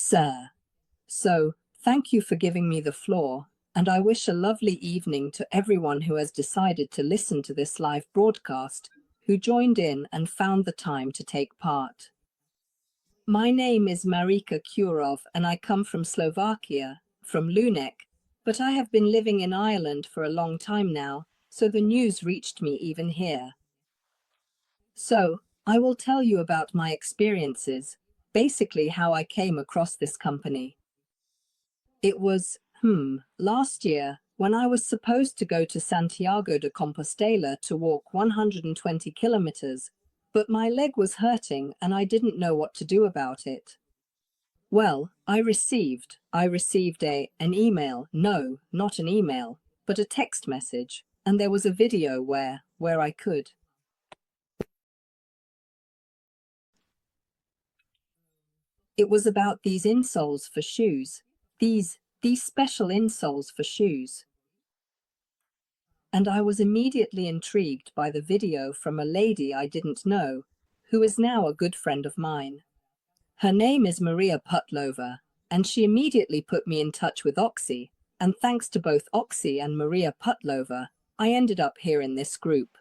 Sir. So, thank you for giving me the floor, and I wish a lovely evening to everyone who has decided to listen to this live broadcast, who joined in and found the time to take part. My name is Marika Kurov and I come from Slovakia, from Lunek, but I have been living in Ireland for a long time now, so the news reached me even here. So, I will tell you about my experiences, basically how I came across this company. It was, last year, when I was supposed to go to Santiago de Compostela to walk 120 kilometers, but my leg was hurting and I didn't know what to do about it. Well, I received an email, no, not an email, but a text message, and there was a video where I could. It was about these insoles for shoes, these special insoles for shoes. And I was immediately intrigued by the video from a lady I didn't know, who is now a good friend of mine. Her name is Maria Putlova, and she immediately put me in touch with Oxy, and thanks to both Oxy and Maria Putlova, I ended up here in this group.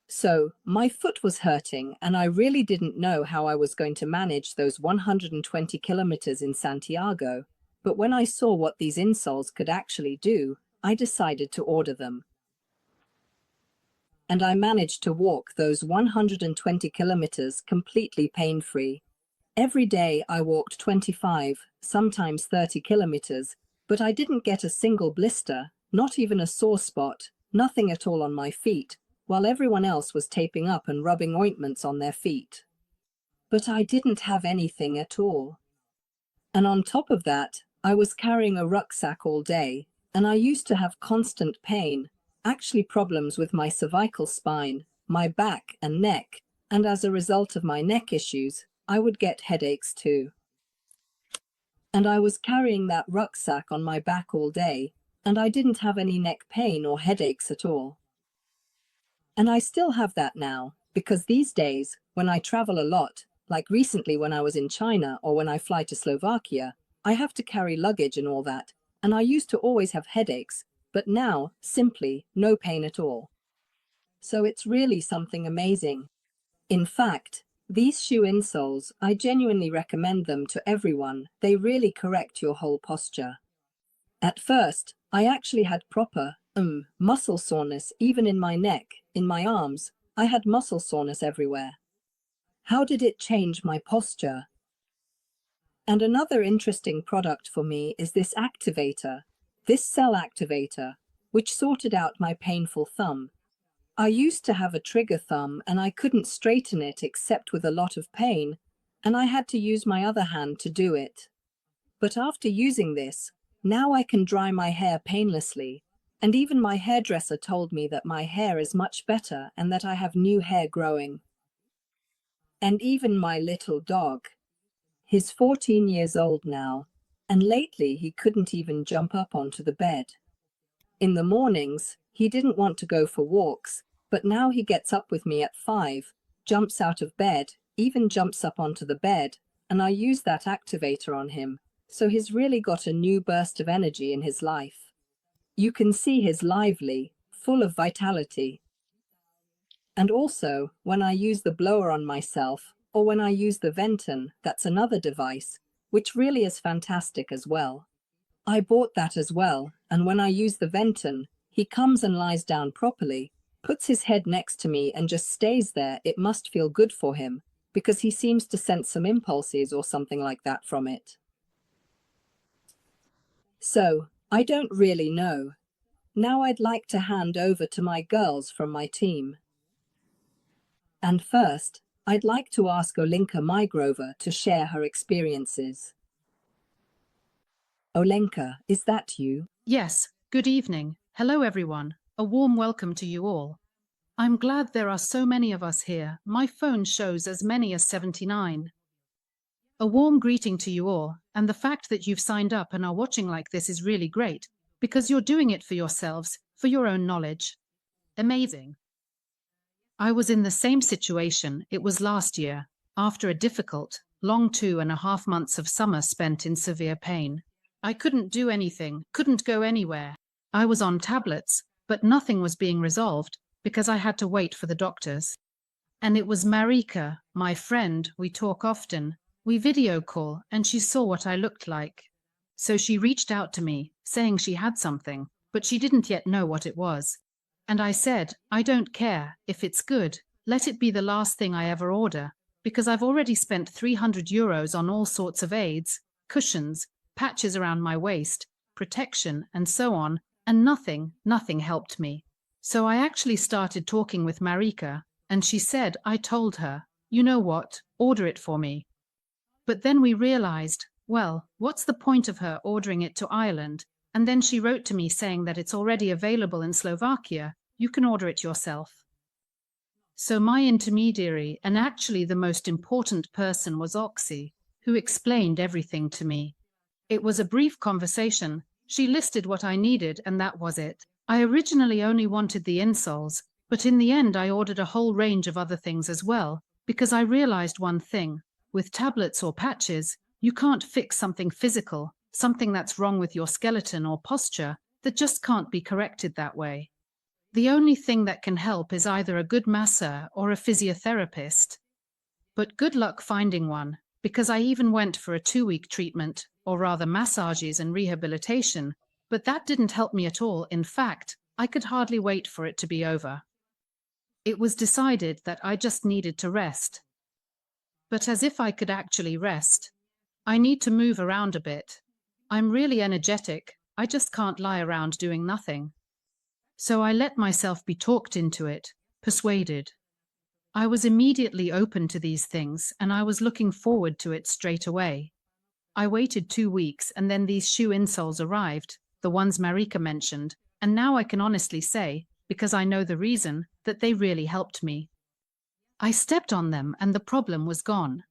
So, my foot was hurting and I really didn't know how I was going to manage those 120 kilometers in Santiago, but when I saw what these insoles could actually do, I decided to order them. And I managed to walk those 120 kilometers completely pain-free. Every day I walked 25, sometimes 30 kilometers, but I didn't get a single blister, not even a sore spot, nothing at all on my feet, while everyone else was taping up and rubbing ointments on their feet. But I didn't have anything at all. And on top of that, I was carrying a rucksack all day, and I used to have constant pain, actually problems with my cervical spine, my back and neck, and as a result of my neck issues, I would get headaches too. And I was carrying that rucksack on my back all day, and I didn't have any neck pain or headaches at all. And I still have that now, because these days, when I travel a lot, like recently when I was in China or when I fly to Slovakia, I have to carry luggage and all that, and I used to always have headaches, but now, simply, no pain at all. So it's really something amazing. In fact, these shoe insoles, I genuinely recommend them to everyone. They really correct your whole posture. At first, I actually had proper, muscle soreness even in my neck, in my arms. I had muscle soreness everywhere. How did it change my posture? And another interesting product for me is this activator, this cell activator, which sorted out my painful thumb. I used to have a trigger thumb and I couldn't straighten it except with a lot of pain, and I had to use my other hand to do it. But after using this, now I can dry my hair painlessly, and even my hairdresser told me that my hair is much better and that I have new hair growing. And even my little dog. He's 14 years old now, and lately he couldn't even jump up onto the bed. In the mornings, he didn't want to go for walks, but now he gets up with me at 5, jumps out of bed, even jumps up onto the bed, and I use that activator on him, so he's really got a new burst of energy in his life. You can see he's lively, full of vitality. And also, when I use the blower on myself, or when I use the Venton, that's another device, which really is fantastic as well. I bought that as well, and when I use the Venton, he comes and lies down properly, puts his head next to me and just stays there. It must feel good for him, because he seems to sense some impulses or something like that from it. So, I don't really know. Now I'd like to hand over to my girls from my team. And first, I'd like to ask Olenka Mygrova to share her experiences. Olenka, is that you? Yes, good evening. Hello everyone. A warm welcome to you all. I'm glad there are so many of us here. My phone shows as many as 79. A warm greeting to you all, and the fact that you've signed up and are watching like this is really great, because you're doing it for yourselves, for your own knowledge. Amazing. I was in the same situation. It was last year, after a difficult, long 2.5 months of summer spent in severe pain. I couldn't do anything, couldn't go anywhere. I was on tablets, but nothing was being resolved because I had to wait for the doctors. And it was Marika, my friend, we talk often. We video call and she saw what I looked like. So she reached out to me, saying she had something, but she didn't yet know what it was. And I said, I don't care, if it's good, let it be the last thing I ever order, because I've already spent €300 on all sorts of aids, cushions, patches around my waist, protection, and so on, and nothing helped me. So I actually started talking with Marika, and she said I told her, you know what, order it for me. But then we realized, well, what's the point of her ordering it to Ireland? And then she wrote to me saying that it's already available in Slovakia, you can order it yourself. So my intermediary, and actually the most important person, was Oxy, who explained everything to me. It was a brief conversation. She listed what I needed and that was it. I originally only wanted the insoles, but in the end I ordered a whole range of other things as well, because I realized one thing. With tablets or patches, you can't fix something physical, something that's wrong with your skeleton or posture, that just can't be corrected that way. The only thing that can help is either a good masseur or a physiotherapist. But good luck finding one, because I even went for a 2-week treatment, or rather massages and rehabilitation, but that didn't help me at all. In fact, I could hardly wait for it to be over. It was decided that I just needed to rest. But as if I could actually rest. I need to move around a bit. I'm really energetic, I just can't lie around doing nothing. So I let myself be talked into it, persuaded. I was immediately open to these things and I was looking forward to it straight away. I waited 2 weeks and then these shoe insoles arrived, the ones Marika mentioned, and now I can honestly say, because I know the reason, that they really helped me. I stepped on them and the problem was gone.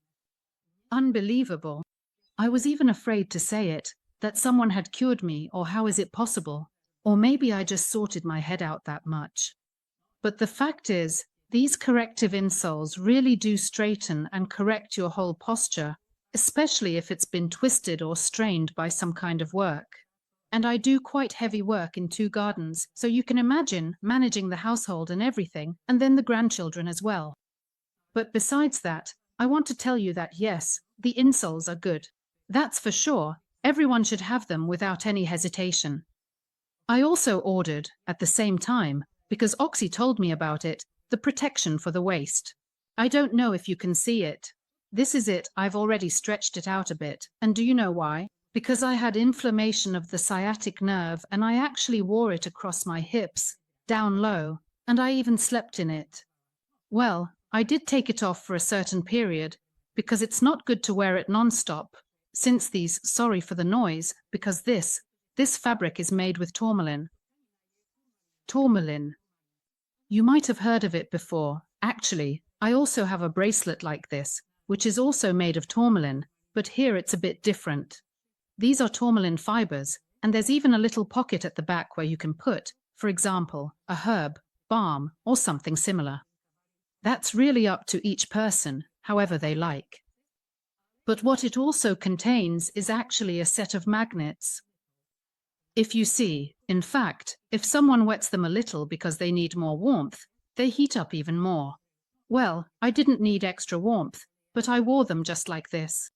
Unbelievable. I was even afraid to say it, that someone had cured me, or how is it possible? Or maybe I just sorted my head out that much. But the fact is, these corrective insoles really do straighten and correct your whole posture, especially if it's been twisted or strained by some kind of work. And I do quite heavy work in 2 gardens, so you can imagine managing the household and everything, and then the grandchildren as well. But besides that, I want to tell you that yes, the insoles are good. That's for sure, everyone should have them without any hesitation. I also ordered, at the same time, because Oxy told me about it, the protection for the waist. I don't know if you can see it. This is it, I've already stretched it out a bit, and do you know why? Because I had inflammation of the sciatic nerve and I actually wore it across my hips, down low, and I even slept in it. Well, I did take it off for a certain period, because it's not good to wear it non-stop, since these, sorry for the noise, because this fabric is made with tourmaline. Tourmaline. You might have heard of it before. Actually, I also have a bracelet like this, which is also made of tourmaline, but here it's a bit different. These are tourmaline fibers, and there's even a little pocket at the back where you can put, for example, a herb, balm, or something similar. That's really up to each person, however they like. But what it also contains is actually a set of magnets. If you see, in fact, if someone wets them a little because they need more warmth, they heat up even more. Well, I didn't need extra warmth, but I wore them just like this.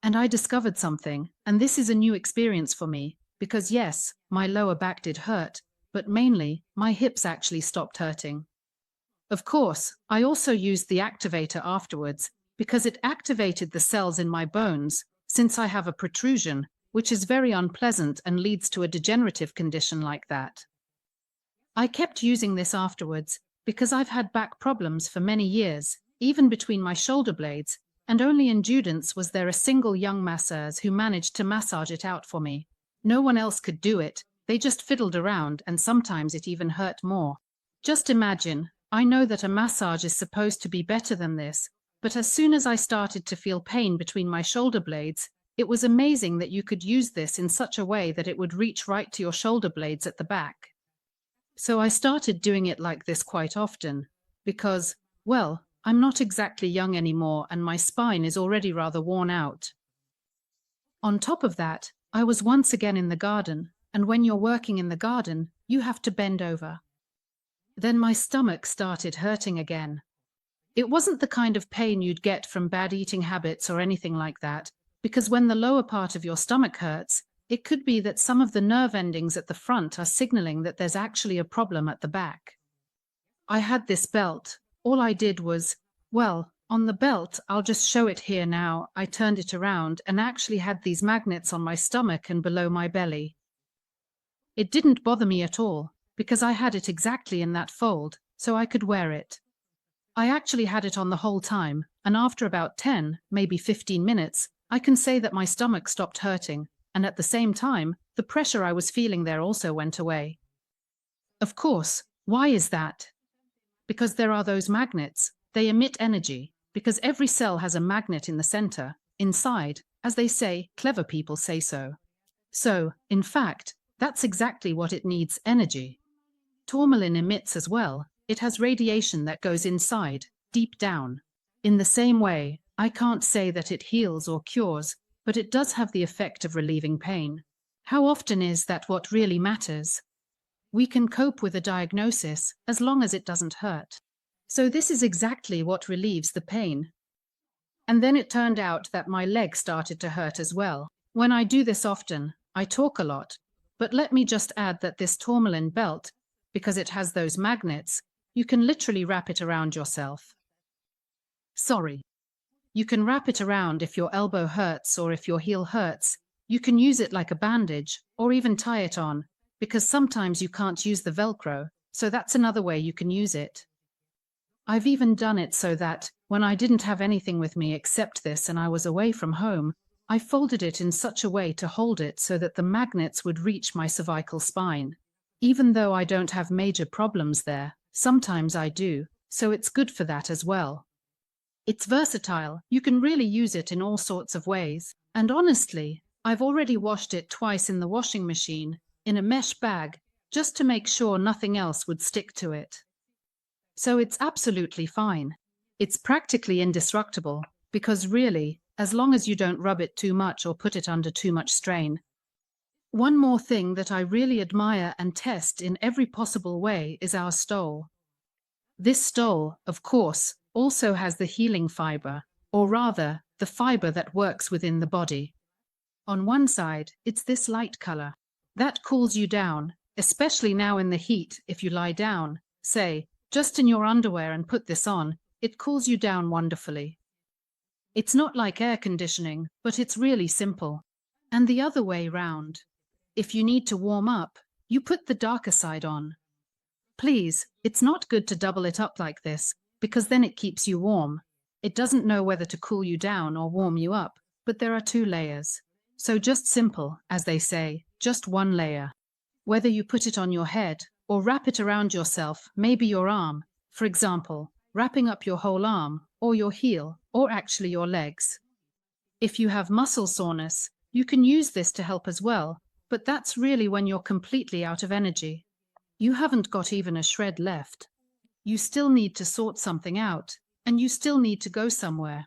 And I discovered something, and this is a new experience for me, because yes, my lower back did hurt, but mainly, my hips actually stopped hurting. Of course, I also used the activator afterwards, because it activated the cells in my bones, since I have a protrusion, which is very unpleasant and leads to a degenerative condition like that. I kept using this afterwards, because I've had back problems for many years, even between my shoulder blades, and only in Judance was there a single young masseuse who managed to massage it out for me. No one else could do it, they just fiddled around and sometimes it even hurt more. Just imagine, I know that a massage is supposed to be better than this, but as soon as I started to feel pain between my shoulder blades, it was amazing that you could use this in such a way that it would reach right to your shoulder blades at the back. So I started doing it like this quite often, because, well, I'm not exactly young anymore and my spine is already rather worn out. On top of that, I was once again in the garden, and when you're working in the garden, you have to bend over. Then my stomach started hurting again. It wasn't the kind of pain you'd get from bad eating habits or anything like that, because when the lower part of your stomach hurts, it could be that some of the nerve endings at the front are signaling that there's actually a problem at the back. I had this belt. All I did was, well, on the belt, I'll just show it here now. I turned it around and actually had these magnets on my stomach and below my belly. It didn't bother me at all, because I had it exactly in that fold, so I could wear it. I actually had it on the whole time, and after about 10, maybe 15 minutes, I can say that my stomach stopped hurting, and at the same time, the pressure I was feeling there also went away. Of course, why is that? Because there are those magnets. They emit energy, because every cell has a magnet in the center, inside, as they say, clever people say so. So, in fact, that's exactly what it needs, energy. Tourmaline emits as well. It has radiation that goes inside, deep down. In the same way, I can't say that it heals or cures, but it does have the effect of relieving pain. How often is that what really matters? We can cope with a diagnosis as long as it doesn't hurt. So this is exactly what relieves the pain. And then it turned out that my leg started to hurt as well. When I do this often, I talk a lot. But let me just add that this tourmaline belt, because it has those magnets, you can literally wrap it around yourself. Sorry. You can wrap it around if your elbow hurts or if your heel hurts. You can use it like a bandage or even tie it on, because sometimes you can't use the Velcro, so that's another way you can use it. I've even done it so that, when I didn't have anything with me except this and I was away from home, I folded it in such a way to hold it so that the magnets would reach my cervical spine. Even though I don't have major problems there, sometimes I do, so it's good for that as well. It's versatile, you can really use it in all sorts of ways, and honestly, I've already washed it twice in the washing machine, in a mesh bag, just to make sure nothing else would stick to it. So it's absolutely fine. It's practically indestructible, because really, as long as you don't rub it too much or put it under too much strain. One more thing that I really admire and test in every possible way is our stole. This stole, of course, also has the healing fiber, or rather, the fiber that works within the body. On one side, it's this light color. That cools you down, especially now in the heat. If you lie down, say, just in your underwear and put this on, it cools you down wonderfully. It's not like air conditioning, but it's really simple. And the other way round. If you need to warm up, you put the darker side on. Please, it's not good to double it up like this, because then it keeps you warm. It doesn't know whether to cool you down or warm you up, but there are 2 layers. So just simple, as they say, just 1 layer. Whether you put it on your head or wrap it around yourself, maybe your arm, for example, wrapping up your whole arm, or your heel, or actually your legs. If you have muscle soreness, you can use this to help as well, but that's really when you're completely out of energy. You haven't got even a shred left. You still need to sort something out, and you still need to go somewhere.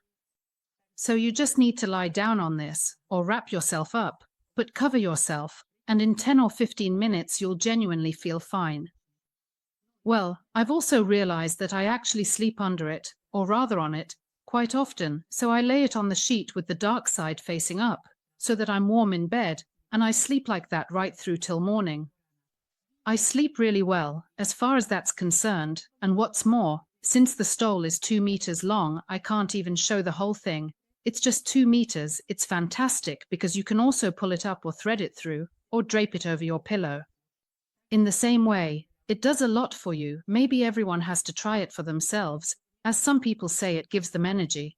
So you just need to lie down on this, or wrap yourself up, but cover yourself, and in 10 or 15 minutes you'll genuinely feel fine. Well, I've also realized that I actually sleep under it, or rather on it, quite often, so I lay it on the sheet with the dark side facing up, so that I'm warm in bed, and I sleep like that right through till morning. I sleep really well, as far as that's concerned, and what's more, since the stole is 2 meters long, I can't even show the whole thing. It's just 2 meters, it's fantastic because you can also pull it up or thread it through, or drape it over your pillow. In the same way, it does a lot for you. Maybe everyone has to try it for themselves, as some people say it gives them energy.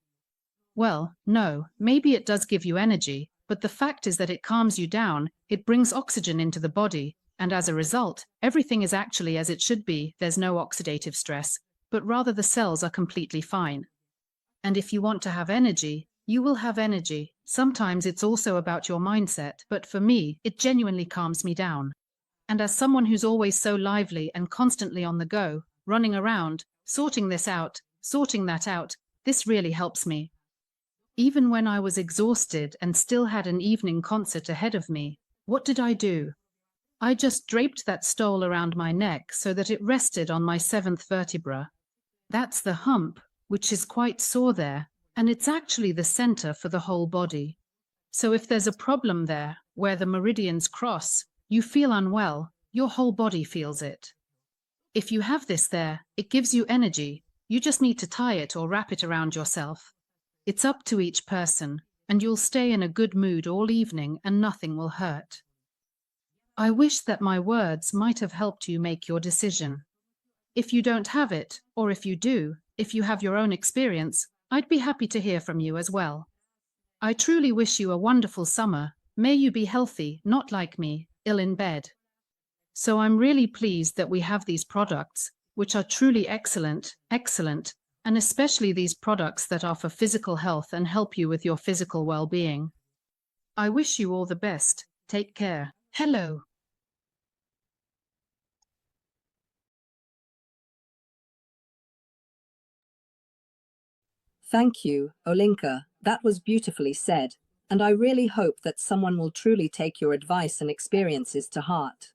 Well, no, maybe it does give you energy, but the fact is that it calms you down, it brings oxygen into the body, and as a result, everything is actually as it should be. There's no oxidative stress, but rather the cells are completely fine. And if you want to have energy, you will have energy. Sometimes it's also about your mindset, but for me, it genuinely calms me down. And as someone who's always so lively and constantly on the go, running around, sorting this out, sorting that out. This really helps me. Even when I was exhausted and still had an evening concert ahead of me, what did I do? I just draped that stole around my neck so that it rested on my seventh vertebra. That's the hump, which is quite sore there, and it's actually the center for the whole body. So if there's a problem there, where the meridians cross, you feel unwell, your whole body feels it. If you have this there, it gives you energy. You just need to tie it or wrap it around yourself. It's up to each person, and you'll stay in a good mood all evening and nothing will hurt. I wish that my words might have helped you make your decision. If you don't have it, or if you do, if you have your own experience, I'd be happy to hear from you as well. I truly wish you a wonderful summer. May you be healthy, not like me, ill in bed. So I'm really pleased that we have these products, which are truly excellent, and especially these products that are for physical health and help you with your physical well-being. I wish you all the best. Take care. Hello. Thank you, Olinka. That was beautifully said, and I really hope that someone will truly take your advice and experiences to heart.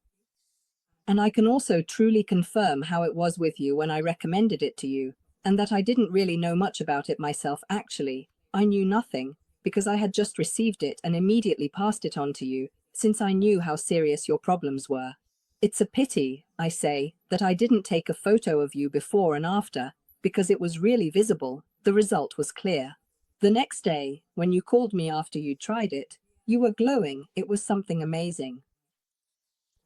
And I can also truly confirm how it was with you when I recommended it to you, and that I didn't really know much about it myself actually. I knew nothing, because I had just received it and immediately passed it on to you, since I knew how serious your problems were. It's a pity, I say, that I didn't take a photo of you before and after, because it was really visible, the result was clear. The next day, when you called me after you tried it, you were glowing, it was something amazing.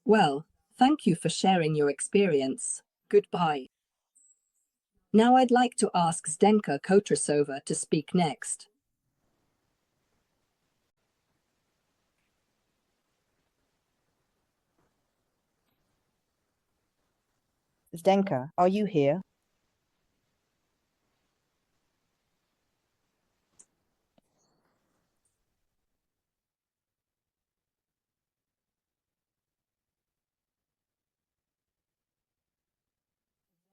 Well, thank you for sharing your experience. Goodbye. Now I'd like to ask Zdenka Kotrasova to speak next. Zdenka, are you here?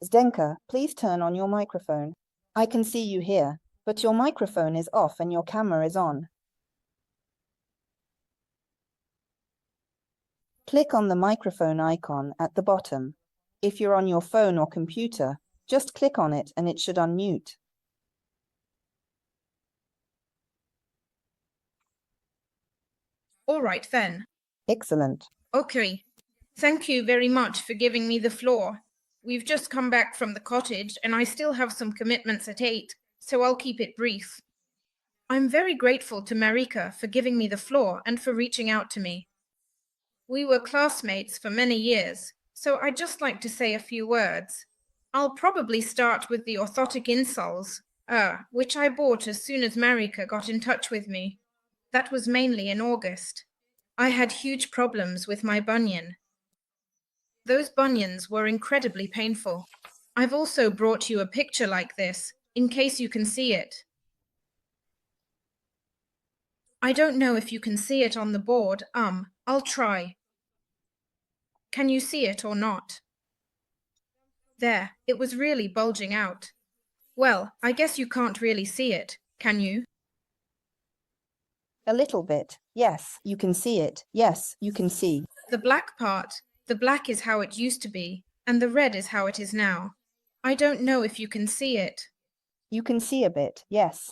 Zdenka, please turn on your microphone. I can see you here, but your microphone is off and your camera is on. Click on the microphone icon at the bottom. If you're on your phone or computer, just click on it and it should unmute. All right then. Excellent. Okay. Thank you very much for giving me the floor. We've just come back from the cottage and I still have some commitments at 8, so I'll keep it brief. I'm very grateful to Marika for giving me the floor and for reaching out to me. We were classmates for many years, so I'd just like to say a few words. I'll probably start with the orthotic insoles, which I bought as soon as Marika got in touch with me. That was mainly in August. I had huge problems with my bunion. Those bunions were incredibly painful. I've also brought you a picture like this, in case you can see it. I don't know if you can see it on the board, I'll try. Can you see it or not? There, it was really bulging out. Well, I guess you can't really see it, can you? A little bit. Yes, you can see it. Yes, you can see. The black part, the black is how it used to be, and the red is how it is now. I don't know if you can see it. You can see a bit, yes.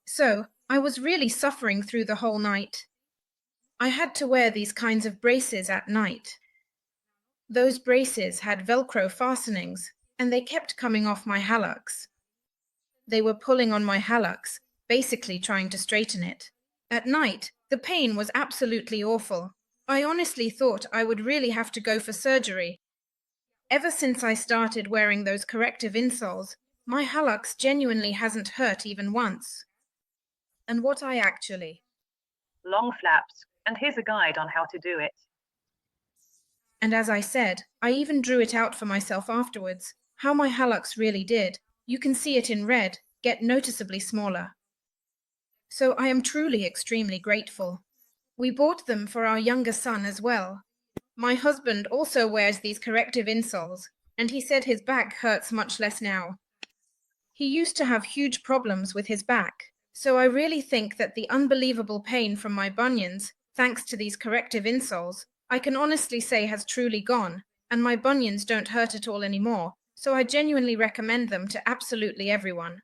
So, I was really suffering through the whole night. I had to wear these kinds of braces at night. Those braces had Velcro fastenings, and they kept coming off my hallux. They were pulling on my hallux, basically trying to straighten it. At night, the pain was absolutely awful. I honestly thought I would really have to go for surgery. Ever since I started wearing those corrective insoles, my hallux genuinely hasn't hurt even once. And what I actually... Long flaps, and here's a guide on how to do it. And as I said, I even drew it out for myself afterwards. How my hallux really did. You can see it in red, get noticeably smaller. So I am truly extremely grateful. We bought them for our younger son as well. My husband also wears these corrective insoles, and he said his back hurts much less now. He used to have huge problems with his back, so I really think that the unbelievable pain from my bunions, thanks to these corrective insoles, I can honestly say has truly gone, and my bunions don't hurt at all anymore, so I genuinely recommend them to absolutely everyone.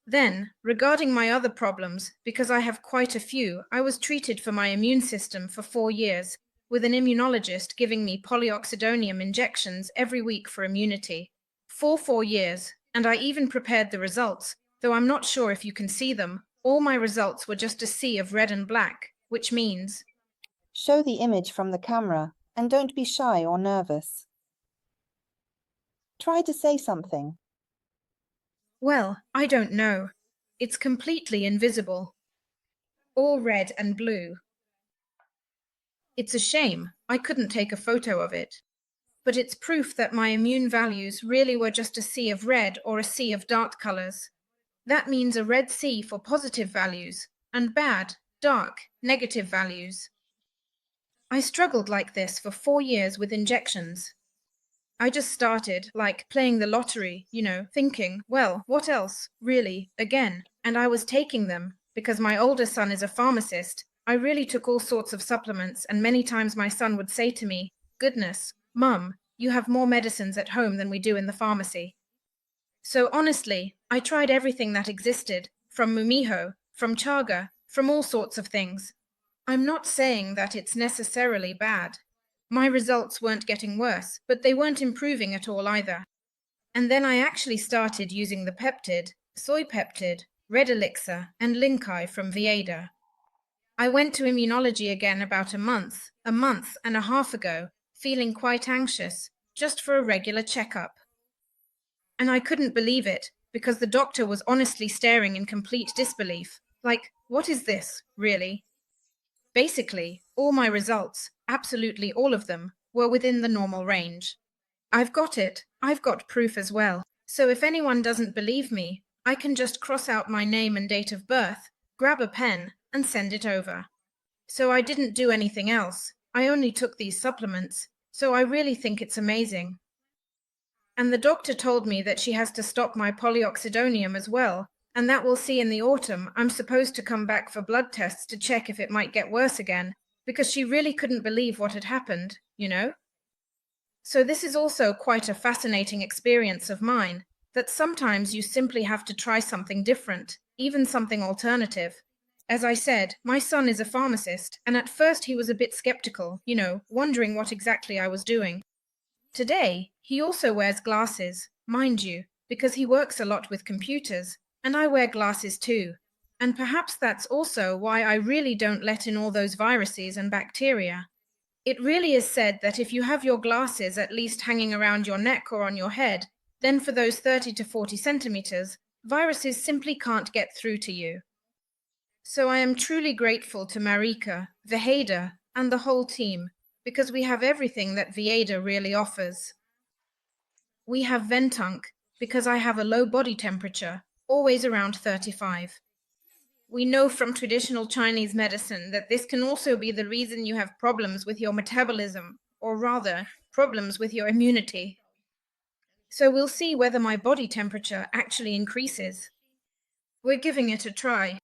Then, regarding my other problems, because I have quite a few, I was treated for my immune system for 4 years, with an immunologist giving me polyoxidonium injections every week for immunity. For 4 years, and I even prepared the results, though I'm not sure if you can see them. All my results were just a sea of red and black, which means, Show the image from the camera and don't be shy or nervous. Try to say something. well, I don't know. It's completely invisible. All red and blue. It's a shame I couldn't take a photo of it. But it's proof that my immune values really were just a sea of red or a sea of dark colors. That means a red sea for positive values and bad, dark, negative values. I struggled like this for 4 years with injections. I just started, like playing the lottery, thinking, well, what else, really, again? And I was taking them, because my older son is a pharmacist. I really took all sorts of supplements, and many times my son would say to me, goodness, Mum, you have more medicines at home than we do in the pharmacy. So honestly, I tried everything that existed, from Mumiho, from Chaga, from all sorts of things. I'm not saying that it's necessarily bad. My results weren't getting worse, but they weren't improving at all either. And then I actually started using the peptid, soy peptid, red elixir, and Linkai from Whieda. I went to immunology again about a month and a half ago, feeling quite anxious, just for a regular checkup. And I couldn't believe it, because the doctor was honestly staring in complete disbelief. Like, what is this, really? Basically, all my results, absolutely all of them, were within the normal range. I've got it. I've got proof as well. So if anyone doesn't believe me, I can just cross out my name and date of birth, grab a pen, and send it over. So I didn't do anything else. I only took these supplements. So I really think it's amazing. And the doctor told me that she has to stop my polyoxidonium as well, and that we'll see in the autumn. I'm supposed to come back for blood tests to check if it might get worse again, because she really couldn't believe what had happened. So this is also quite a fascinating experience of mine, that sometimes you simply have to try something different, even something alternative. As I said, my son is a pharmacist, and at first he was a bit skeptical, wondering what exactly I was doing. Today, he also wears glasses, mind you, because he works a lot with computers, and I wear glasses too. And perhaps that's also why I really don't let in all those viruses and bacteria. It really is said that if you have your glasses at least hanging around your neck or on your head, then for those 30 to 40 centimeters, viruses simply can't get through to you. So I am truly grateful to Marika, Whieda, and the whole team, because we have everything that Whieda really offers. We have Ventunk, because I have a low body temperature, always around 35. We know from traditional Chinese medicine that this can also be the reason you have problems with your metabolism, or rather, problems with your immunity. So we'll see whether my body temperature actually increases. We're giving it a try.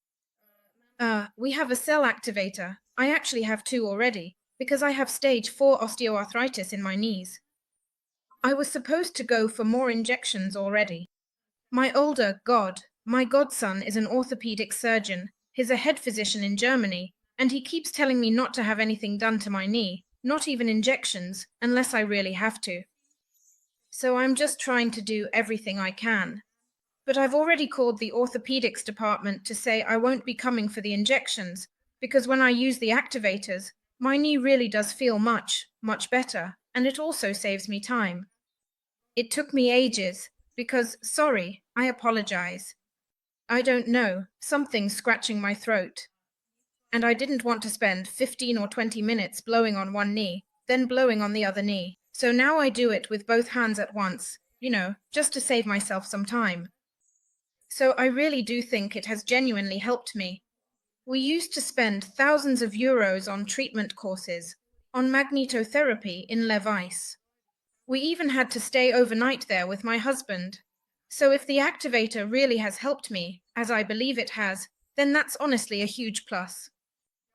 We have a cell activator. I actually have 2 already, because I have stage 4 osteoarthritis in my knees. I was supposed to go for more injections already. My godson is an orthopedic surgeon. He's a head physician in Germany, and he keeps telling me not to have anything done to my knee, not even injections, unless I really have to. So I'm just trying to do everything I can. But I've already called the orthopedics department to say I won't be coming for the injections, because when I use the activators, my knee really does feel much, much better, and it also saves me time. It took me ages, because, sorry, I apologize. I don't know, something's scratching my throat. And I didn't want to spend 15 or 20 minutes blowing on one knee, then blowing on the other knee. So now I do it with both hands at once, just to save myself some time. So I really do think it has genuinely helped me. We used to spend thousands of euros on treatment courses, on magnetotherapy in Levice. We even had to stay overnight there with my husband. So if the activator really has helped me, as I believe it has, then that's honestly a huge plus.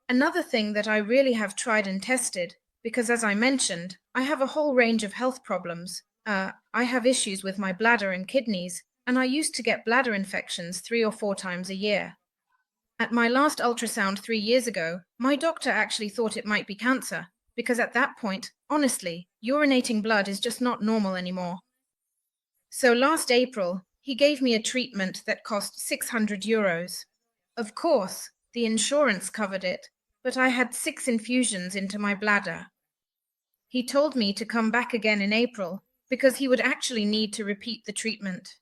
Another thing that I really have tried and tested, because as I mentioned, I have a whole range of health problems. I have issues with my bladder and kidneys, and I used to get bladder infections 3 or 4 times a year. At my last ultrasound 3 years ago, my doctor actually thought it might be cancer, because at that point, honestly, urinating blood is just not normal anymore. So last April, he gave me a treatment that cost €600. Of course, the insurance covered it, but I had 6 infusions into my bladder. He told me to come back again in April because he would actually need to repeat the treatment.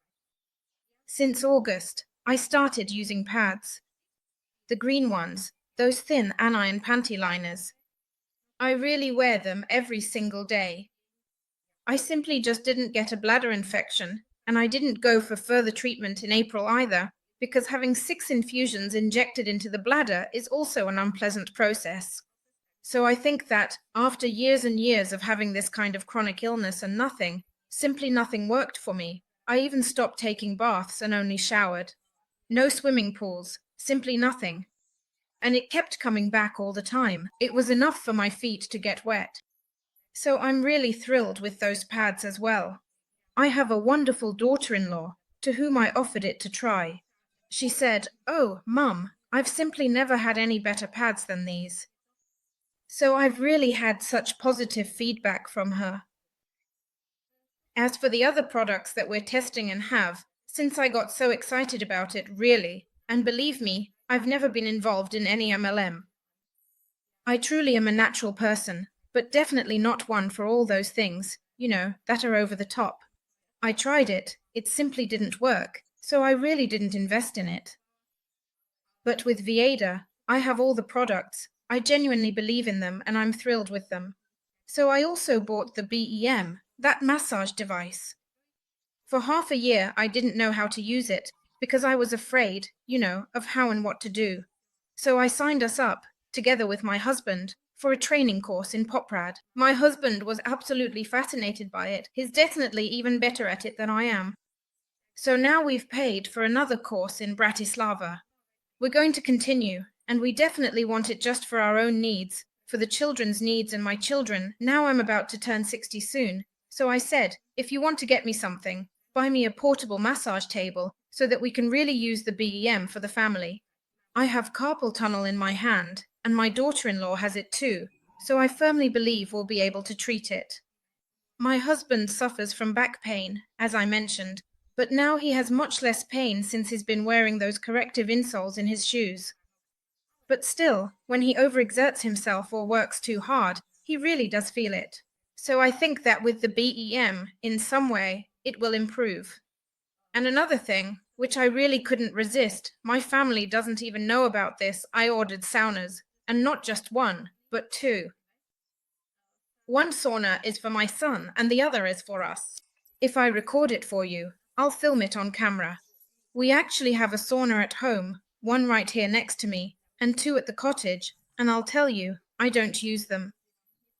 Since August, I started using pads. The green ones, those thin anion panty liners. I really wear them every single day. I simply just didn't get a bladder infection, and I didn't go for further treatment in April either, because having 6 infusions injected into the bladder is also an unpleasant process. So I think that, after years and years of having this kind of chronic illness and simply nothing worked for me. I even stopped taking baths and only showered. No swimming pools, simply nothing. And it kept coming back all the time. It was enough for my feet to get wet. So I'm really thrilled with those pads as well. I have a wonderful daughter-in-law to whom I offered it to try. She said, "Oh, Mum, I've simply never had any better pads than these." So I've really had such positive feedback from her. As for the other products that we're testing and have, since I got so excited about it, really, and believe me, I've never been involved in any MLM. I truly am a natural person, but definitely not one for all those things, that are over the top. I tried it simply didn't work, so I really didn't invest in it. But with Whieda, I have all the products, I genuinely believe in them, and I'm thrilled with them. So I also bought the BEM, that massage device. For half a year, I didn't know how to use it, because I was afraid, of how and what to do. So I signed us up, together with my husband, for a training course in Poprad. My husband was absolutely fascinated by it. He's definitely even better at it than I am. So now we've paid for another course in Bratislava. We're going to continue, and we definitely want it just for our own needs, for the children's needs and my children. Now I'm about to turn 60 soon, so I said, if you want to get me something, buy me a portable massage table so that we can really use the BEM for the family. I have carpal tunnel in my hand, and my daughter-in-law has it too, so I firmly believe we'll be able to treat it. My husband suffers from back pain, as I mentioned, but now he has much less pain since he's been wearing those corrective insoles in his shoes. But still, when he overexerts himself or works too hard, he really does feel it. So I think that with the BEM, in some way, it will improve. And another thing, which I really couldn't resist, my family doesn't even know about this, I ordered saunas, and not just one, but 2. One sauna is for my son, and the other is for us. If I record it for you, I'll film it on camera. We actually have a sauna at home, one right here next to me, and 2 at the cottage, and I'll tell you, I don't use them.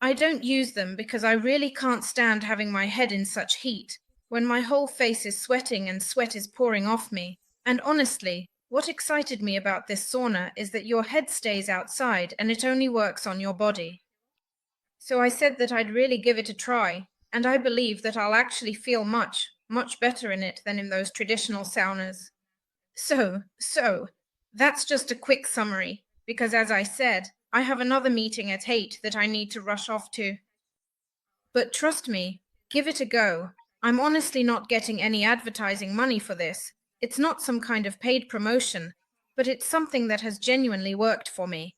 I don't use them because I really can't stand having my head in such heat, when my whole face is sweating and sweat is pouring off me. And honestly, what excited me about this sauna is that your head stays outside and it only works on your body. So I said that I'd really give it a try, and I believe that I'll actually feel much, much better in it than in those traditional saunas. So, that's just a quick summary, because as I said, I have another meeting at 8 that I need to rush off to. But trust me, give it a go. I'm honestly not getting any advertising money for this. It's not some kind of paid promotion, but it's something that has genuinely worked for me.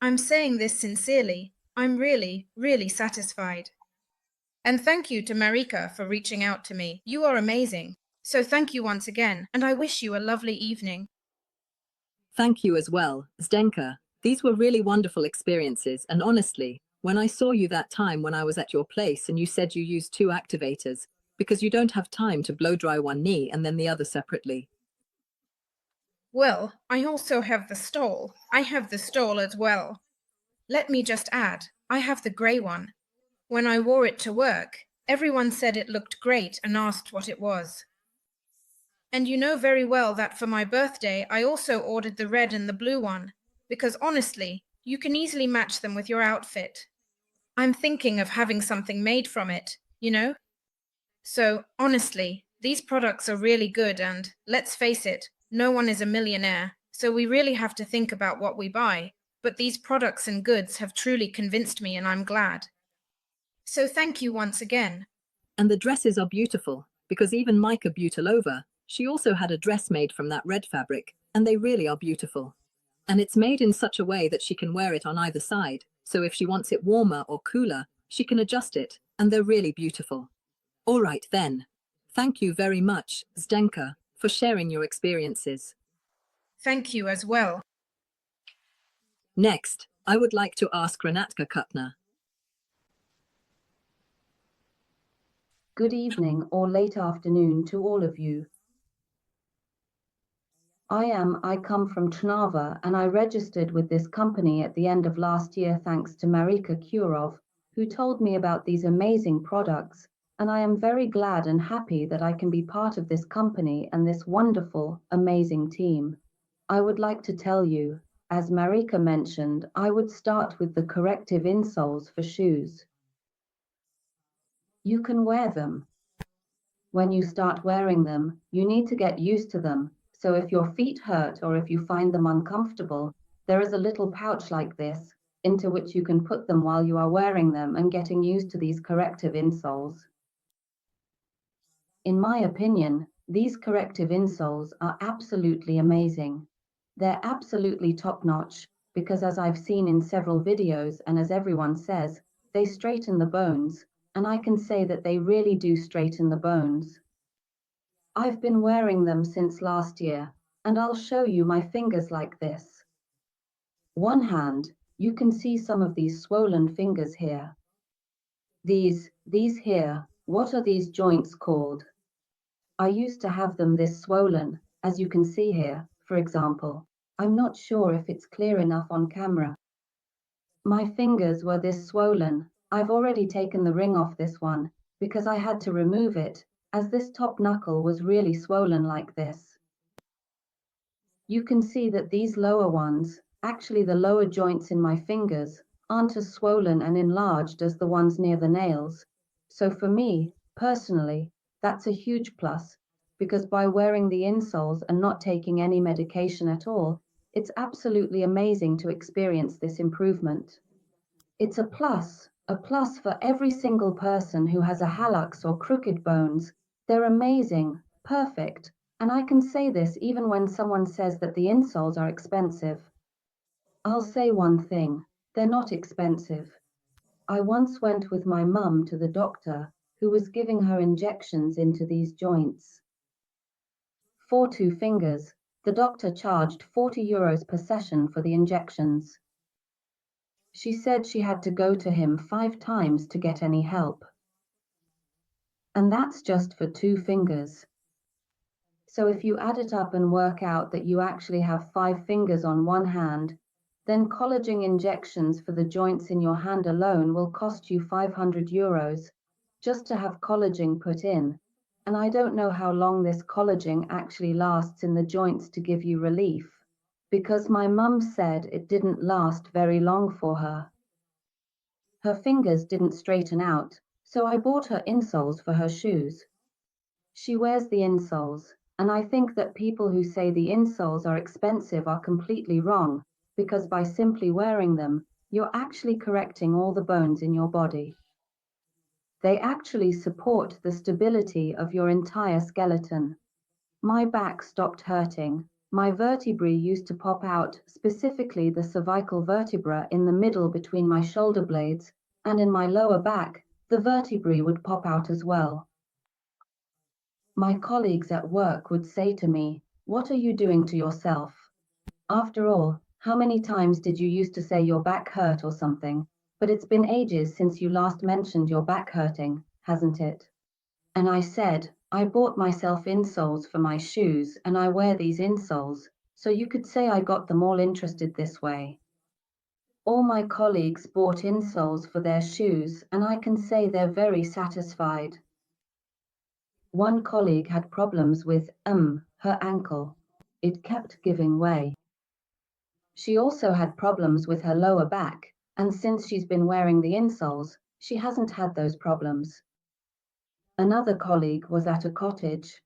I'm saying this sincerely. I'm really, really satisfied. And thank you to Marika for reaching out to me. You are amazing. So thank you once again, and I wish you a lovely evening. Thank you as well, Zdenka. These were really wonderful experiences, and honestly, when I saw you that time when I was at your place and you said you used 2 activators, because you don't have time to blow dry one knee and then the other separately. Well, I also have the stole. I have the stole as well. Let me just add, I have the grey one. When I wore it to work, everyone said it looked great and asked what it was. And you know very well that for my birthday, I also ordered the red and the blue one, because honestly, you can easily match them with your outfit. I'm thinking of having something made from it, you know? So, honestly, these products are really good, and let's face it, no one is a millionaire, so we really have to think about what we buy. But these products and goods have truly convinced me, and I'm glad. So, thank you once again. And the dresses are beautiful, because even Micah Butelova, she also had a dress made from that red fabric, and they really are beautiful. And it's made in such a way that she can wear it on either side, so if she wants it warmer or cooler, she can adjust it, and they're really beautiful. All right then. Thank you very much, Zdenka, for sharing your experiences. Thank you as well. Next, I would like to ask Renatka Kutner. Good evening or late afternoon to all of you. I come from Trnava, and I registered with this company at the end of last year thanks to Marika Kurov, who told me about these amazing products, and I am very glad and happy that I can be part of this company and this wonderful, amazing team. I would like to tell you, as Marika mentioned, I would start with the corrective insoles for shoes. You can wear them. When you start wearing them, you need to get used to them. So if your feet hurt or if you find them uncomfortable, there is a little pouch like this into which you can put them while you are wearing them and getting used to these corrective insoles. In my opinion, these corrective insoles are absolutely amazing. They're absolutely top-notch because, as I've seen in several videos and as everyone says, they straighten the bones, and I can say that they really do straighten the bones. I've been wearing them since last year, and I'll show you my fingers like this. One hand, you can see some of these swollen fingers here. These here, what are these joints called? I used to have them this swollen, as you can see here, for example. I'm not sure if it's clear enough on camera. My fingers were this swollen. I've already taken the ring off this one, because I had to remove it, as this top knuckle was really swollen like this. You can see that these lower ones, actually the lower joints in my fingers, aren't as swollen and enlarged as the ones near the nails. So for me, personally, that's a huge plus, because by wearing the insoles and not taking any medication at all, it's absolutely amazing to experience this improvement. It's a plus for every single person who has a hallux or crooked bones. They're amazing, perfect, and I can say this even when someone says that the insoles are expensive. I'll say one thing, they're not expensive. I once went with my mum to the doctor, who was giving her injections into these joints. For 2 fingers, the doctor charged €40 per session for the injections. She said she had to go to him 5 times to get any help. And that's just for 2 fingers. So if you add it up and work out that you actually have 5 fingers on one hand, then collagen injections for the joints in your hand alone will cost you €500 just to have collagen put in. And I don't know how long this collagen actually lasts in the joints to give you relief, because my mum said it didn't last very long for her. Her fingers didn't straighten out, so I bought her insoles for her shoes. She wears the insoles, and I think that people who say the insoles are expensive are completely wrong, because by simply wearing them, you're actually correcting all the bones in your body. They actually support the stability of your entire skeleton. My back stopped hurting. My vertebrae used to pop out, specifically the cervical vertebra in the middle between my shoulder blades, and in my lower back, the vertebrae would pop out as well. My colleagues at work would say to me, "What are you doing to yourself? After all, how many times did you used to say your back hurt or something? But it's been ages since you last mentioned your back hurting, hasn't it?" And I said, I bought myself insoles for my shoes, and I wear these insoles, so you could say I got them all interested this way. All my colleagues bought insoles for their shoes, and I can say they're very satisfied. One colleague had problems with her ankle. It kept giving way. She also had problems with her lower back, and since she's been wearing the insoles, she hasn't had those problems. Another colleague was at a cottage.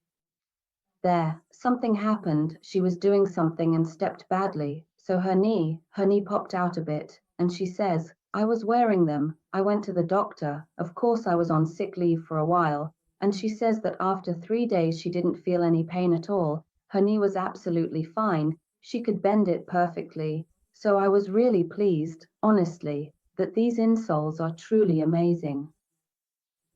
There, something happened. She was doing something and stepped badly, so her knee popped out a bit, and she says, I was wearing them. I went to the doctor. Of course, I was on sick leave for a while, and she says that after 3 days, she didn't feel any pain at all. Her knee was absolutely fine. She could bend it perfectly. So I was really pleased, honestly, that these insoles are truly amazing.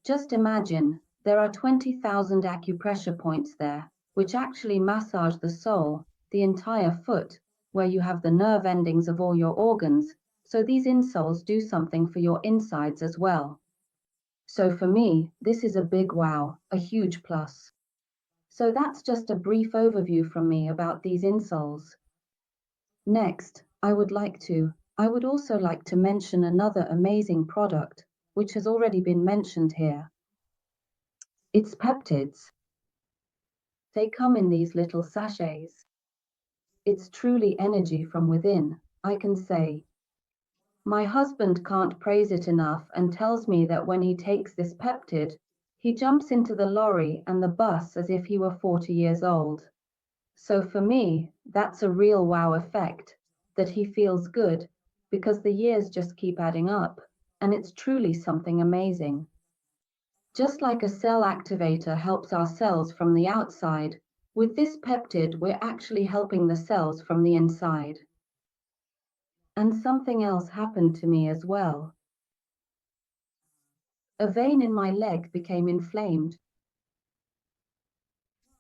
Just imagine, there are 20,000 acupressure points there, which actually massage the sole, the entire foot, where you have the nerve endings of all your organs, so these insoles do something for your insides as well. So for me, this is a big wow, a huge plus. So that's just a brief overview from me about these insoles. Next, I would also like to mention another amazing product, which has already been mentioned here. It's peptids. They come in these little sachets. It's truly energy from within, I can say. My husband can't praise it enough and tells me that when he takes this peptid, he jumps into the lorry and the bus as if he were 40 years old. So for me, that's a real wow effect, that he feels good because the years just keep adding up, and it's truly something amazing. Just like a cell activator helps our cells from the outside, with this peptid, we're actually helping the cells from the inside. And something else happened to me as well. A vein in my leg became inflamed.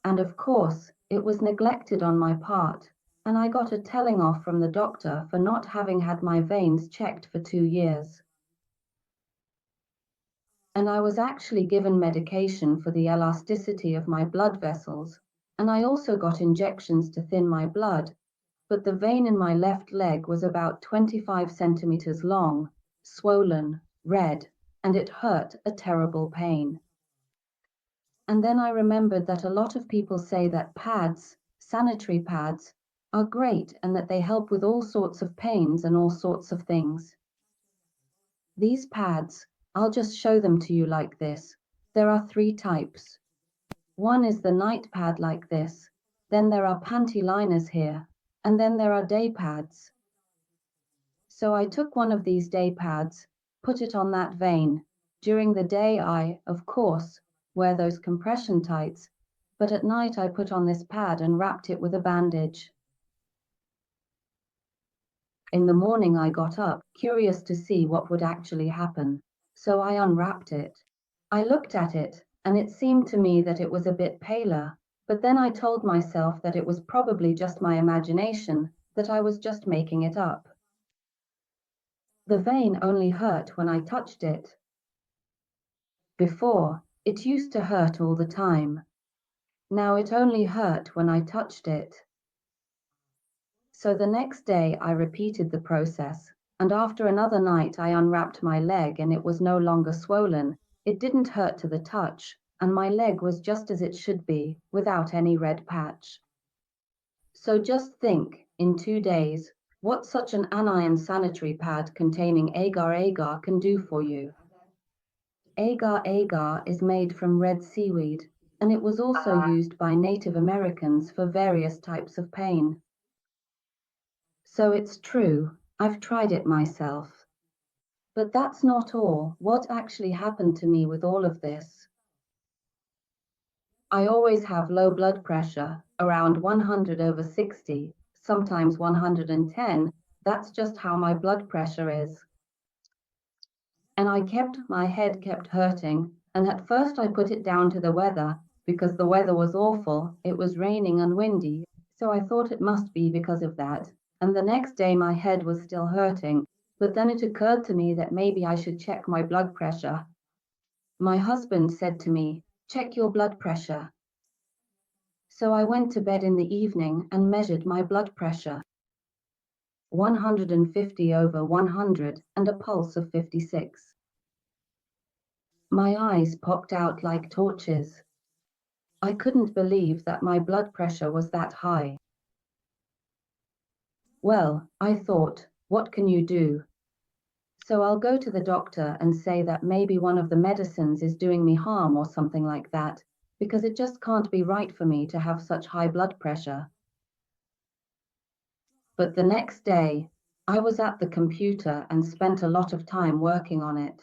And of course, it was neglected on my part, and I got a telling off from the doctor for not having had my veins checked for 2 years. And I was actually given medication for the elasticity of my blood vessels, and I also got injections to thin my blood, but the vein in my left leg was about 25 centimeters long, swollen, red, and it hurt a terrible pain. And then I remembered that a lot of people say that pads, sanitary pads, are great and that they help with all sorts of pains and all sorts of things. These pads, I'll just show them to you like this. There are 3 types. One is the night pad like this, then there are panty liners here, and then there are day pads. So I took one of these day pads, put it on that vein. During the day I, of course, wear those compression tights, but at night I put on this pad and wrapped it with a bandage. In the morning I got up, curious to see what would actually happen, so I unwrapped it. I looked at it, and it seemed to me that it was a bit paler, but then I told myself that it was probably just my imagination, that I was just making it up. The vein only hurt when I touched it. Before, it used to hurt all the time. Now it only hurt when I touched it. So the next day I repeated the process, and after another night I unwrapped my leg and it was no longer swollen. It didn't hurt to the touch, and my leg was just as it should be, without any red patch. So just think, in 2 days, what such an anion sanitary pad containing agar-agar can do for you. Agar-agar is made from red seaweed, and it was also used by Native Americans for various types of pain. So it's true, I've tried it myself. But that's not all. What actually happened to me with all of this? I always have low blood pressure, around 100/60, sometimes 110. That's just how my blood pressure is. And my head kept hurting, and at first I put it down to the weather, because the weather was awful. It was raining and windy, so I thought it must be because of that. And the next day my head was still hurting, but then it occurred to me that maybe I should check my blood pressure. My husband said to me, "Check your blood pressure." So I went to bed in the evening and measured my blood pressure. 150/100 and a pulse of 56. My eyes popped out like torches. I couldn't believe that my blood pressure was that high. Well, I thought, what can you do? So I'll go to the doctor and say that maybe one of the medicines is doing me harm or something like that, because it just can't be right for me to have such high blood pressure. But the next day, I was at the computer and spent a lot of time working on it.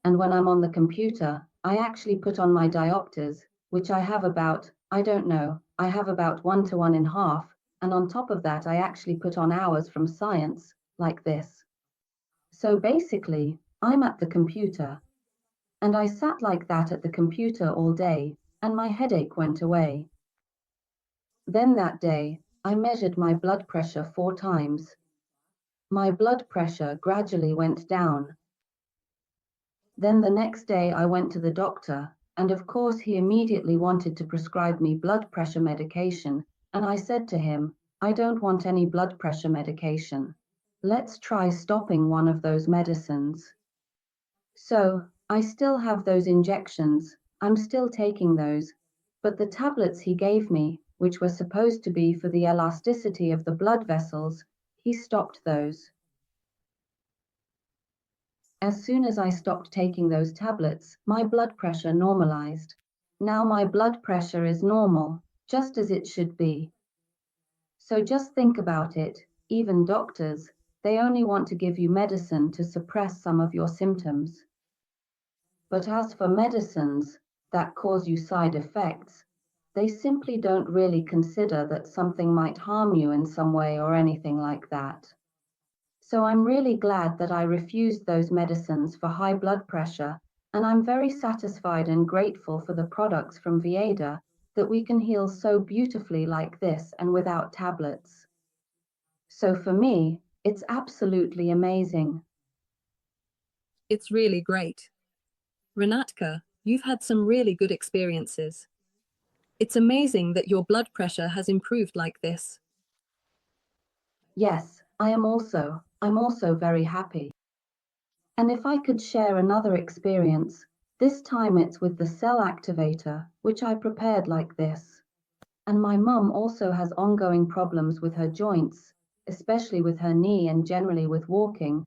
And when I'm on the computer, I actually put on my diopters, which I have about, I don't know, I have about 1 to 1.5. And on top of that, I actually put on hours from science, like this. So basically, I'm at the computer. And I sat like that at the computer all day, and my headache went away. Then that day, I measured my blood pressure 4 times. My blood pressure gradually went down. Then the next day I went to the doctor, and of course he immediately wanted to prescribe me blood pressure medication, and I said to him, I don't want any blood pressure medication. Let's try stopping one of those medicines. So, I still have those injections, I'm still taking those, but the tablets he gave me, which were supposed to be for the elasticity of the blood vessels, he stopped those. As soon as I stopped taking those tablets, my blood pressure normalized. Now my blood pressure is normal, just as it should be. So just think about it, even doctors, they only want to give you medicine to suppress some of your symptoms. But as for medicines that cause you side effects, they simply don't really consider that something might harm you in some way or anything like that. So I'm really glad that I refused those medicines for high blood pressure, and I'm very satisfied and grateful for the products from Whieda that we can heal so beautifully like this and without tablets. So for me, it's absolutely amazing. It's really great. Renatka, you've had some really good experiences. It's amazing that your blood pressure has improved like this. Yes, I'm also very happy. And if I could share another experience, this time it's with the cell activator, which I prepared like this. And my mum also has ongoing problems with her joints, especially with her knee and generally with walking,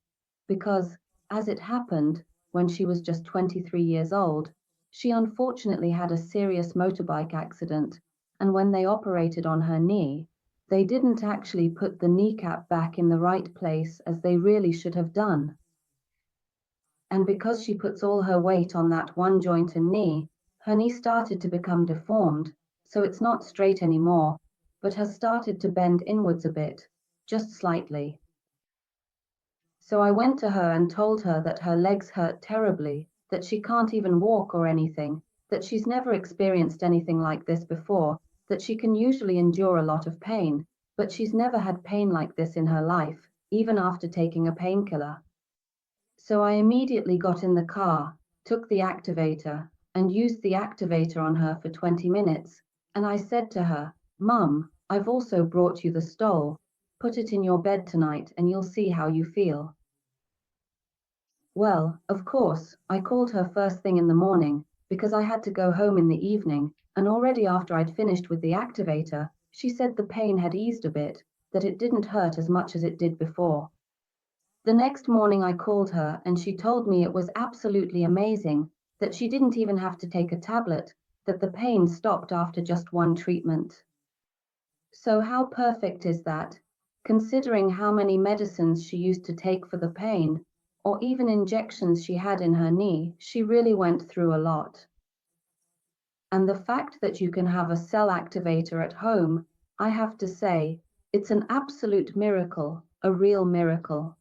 because, as it happened, when she was just 23 years old, she unfortunately had a serious motorbike accident, and when they operated on her knee, they didn't actually put the kneecap back in the right place as they really should have done. And because she puts all her weight on that one joint and knee, her knee started to become deformed, so it's not straight anymore, but has started to bend inwards a bit, just slightly. So I went to her and told her that her legs hurt terribly, that she can't even walk or anything, that she's never experienced anything like this before, that she can usually endure a lot of pain, but she's never had pain like this in her life, even after taking a painkiller. So I immediately got in the car, took the activator, and used the activator on her for 20 minutes. And I said to her, Mum, I've also brought you the stole. Put it in your bed tonight and you'll see how you feel. Well, of course, I called her first thing in the morning because I had to go home in the evening, and already after I'd finished with the activator, she said the pain had eased a bit, that it didn't hurt as much as it did before. The next morning I called her and she told me it was absolutely amazing, that she didn't even have to take a tablet, that the pain stopped after just one treatment. So how perfect is that, considering how many medicines she used to take for the pain, or even injections she had in her knee, she really went through a lot. And the fact that you can have a cell activator at home, I have to say, it's an absolute miracle, a real miracle.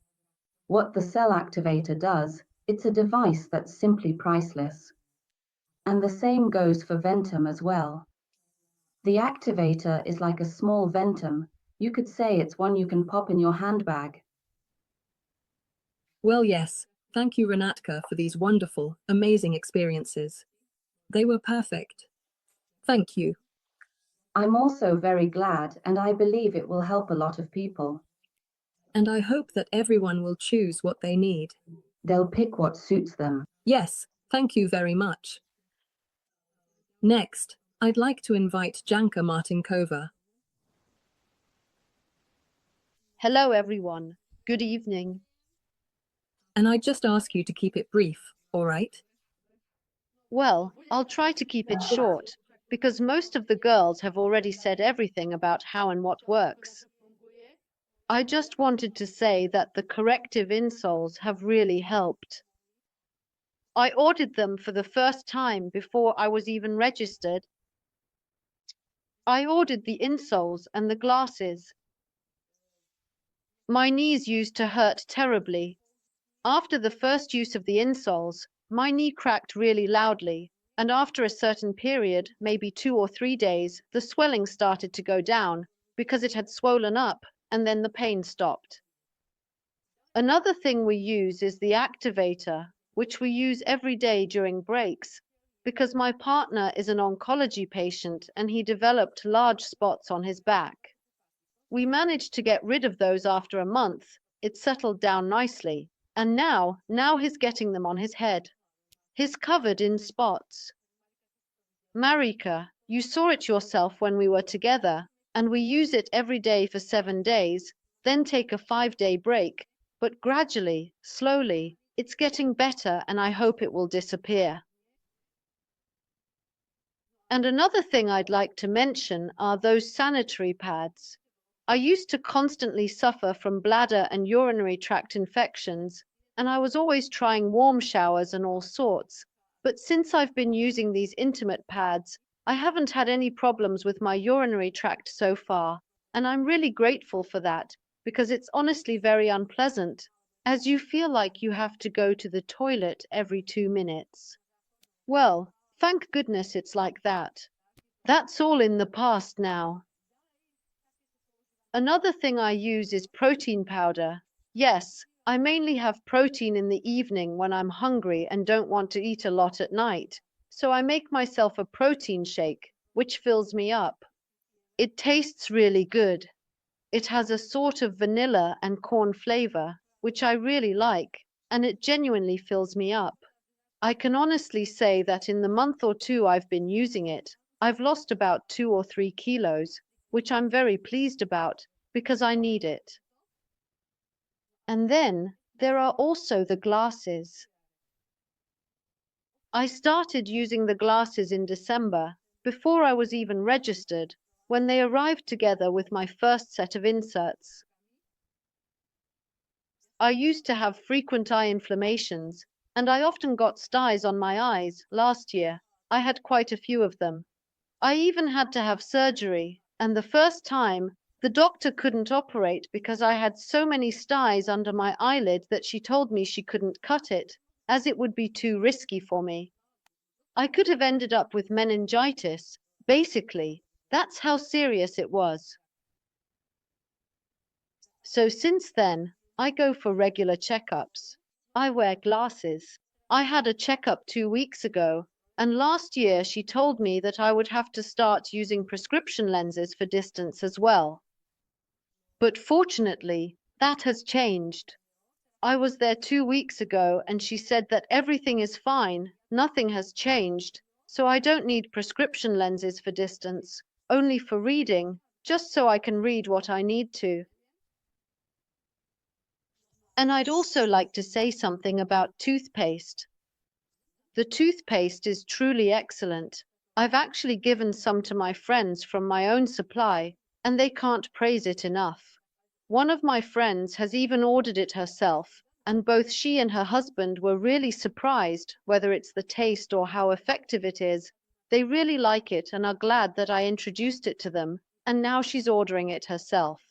What the cell activator does, it's a device that's simply priceless. And the same goes for Ventum as well. The activator is like a small Ventum. You could say it's one you can pop in your handbag. Well, yes, thank you, Renatka, for these wonderful, amazing experiences. They were perfect. Thank you. I'm also very glad, and I believe it will help a lot of people. And I hope that everyone will choose what they need. They'll pick what suits them. Yes, thank you very much. Next, I'd like to invite Janka Martinkova. Hello, everyone. Good evening. And I'd just ask you to keep it brief, all right? Well, I'll try to keep it short, because most of the girls have already said everything about how and what works. I just wanted to say that the corrective insoles have really helped. I ordered them for the first time before I was even registered. I ordered the insoles and the glasses. My knees used to hurt terribly. After the first use of the insoles, my knee cracked really loudly, and after a certain period, maybe 2 or 3 days, the swelling started to go down because it had swollen up, and then the pain stopped. Another thing we use is the activator, which we use every day during breaks, because my partner is an oncology patient and he developed large spots on his back. We managed to get rid of those after a month. It settled down nicely. And now he's getting them on his head. He's covered in spots. Marika, you saw it yourself when we were together, and we use it every day for 7 days, then take a 5-day break. But gradually, slowly, it's getting better and I hope it will disappear. And another thing I'd like to mention are those sanitary pads. I used to constantly suffer from bladder and urinary tract infections, and I was always trying warm showers and all sorts. But since I've been using these intimate pads, I haven't had any problems with my urinary tract so far, and I'm really grateful for that, because it's honestly very unpleasant, as you feel like you have to go to the toilet every 2 minutes. Well, thank goodness it's like that. That's all in the past now. Another thing I use is protein powder. Yes, I mainly have protein in the evening when I'm hungry and don't want to eat a lot at night. So I make myself a protein shake, which fills me up. It tastes really good. It has a sort of vanilla and corn flavor, which I really like, and it genuinely fills me up. I can honestly say that in the month or 2 I've been using it, I've lost about 2 or 3 kilos, which I'm very pleased about, because I need it. And then there are also the glasses. I started using the glasses in December, before I was even registered, when they arrived together with my first set of inserts. I used to have frequent eye inflammations, and I often got styes on my eyes. Last year, I had quite a few of them. I even had to have surgery, and the first time, the doctor couldn't operate because I had so many styes under my eyelid that she told me she couldn't cut it, as it would be too risky for me. I could have ended up with meningitis. Basically, that's how serious it was. So since then, I go for regular checkups. I wear glasses. I had a checkup 2 weeks ago, and last year she told me that I would have to start using prescription lenses for distance as well. But fortunately, that has changed. I was there 2 weeks ago and she said that everything is fine, nothing has changed, so I don't need prescription lenses for distance, only for reading, just so I can read what I need to. And I'd also like to say something about toothpaste. The toothpaste is truly excellent. I've actually given some to my friends from my own supply, and they can't praise it enough. One of my friends has even ordered it herself, and both she and her husband were really surprised, whether it's the taste or how effective it is. They really like it and are glad that I introduced it to them, and now she's ordering it herself.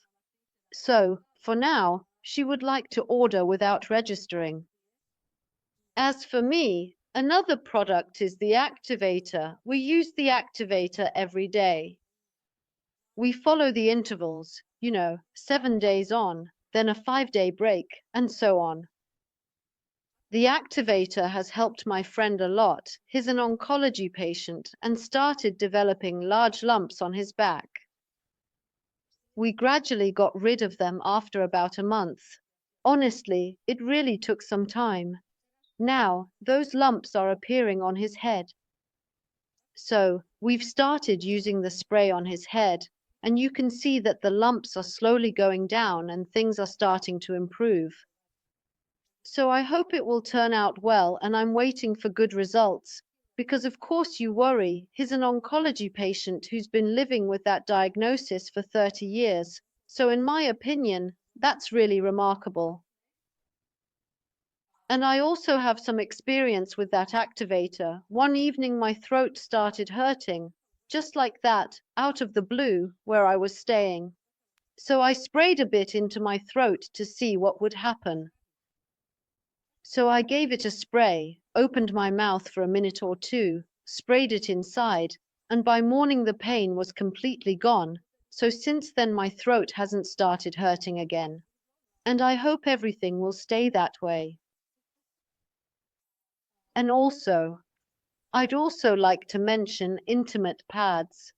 So, for now, she would like to order without registering. As for me, another product is the activator. We use the activator every day. We follow the intervals, 7 days on, then a 5-day break, and so on. The activator has helped my friend a lot. He's an oncology patient and started developing large lumps on his back. We gradually got rid of them after about a month. Honestly, it really took some time. Now, those lumps are appearing on his head. So, we've started using the spray on his head, and you can see that the lumps are slowly going down and things are starting to improve. So I hope it will turn out well, and I'm waiting for good results. Because of course you worry, he's an oncology patient who's been living with that diagnosis for 30 years. So in my opinion, that's really remarkable. And I also have some experience with that activator. One evening my throat started hurting, just like that, out of the blue, where I was staying. So I sprayed a bit into my throat to see what would happen. So I gave it a spray, opened my mouth for a minute or two, sprayed it inside, and by morning the pain was completely gone. So since then my throat hasn't started hurting again. And I hope everything will stay that way. And also, I'd also like to mention intimate pads.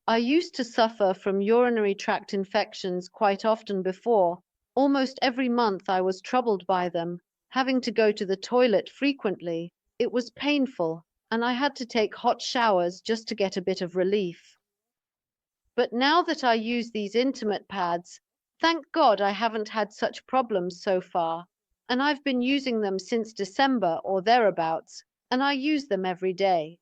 I used to suffer from urinary tract infections quite often before. Almost every month I was troubled by them, having to go to the toilet frequently. It was painful, and I had to take hot showers just to get a bit of relief. But now that I use these intimate pads, thank God I haven't had such problems so far, and I've been using them since December or thereabouts, and I use them every day.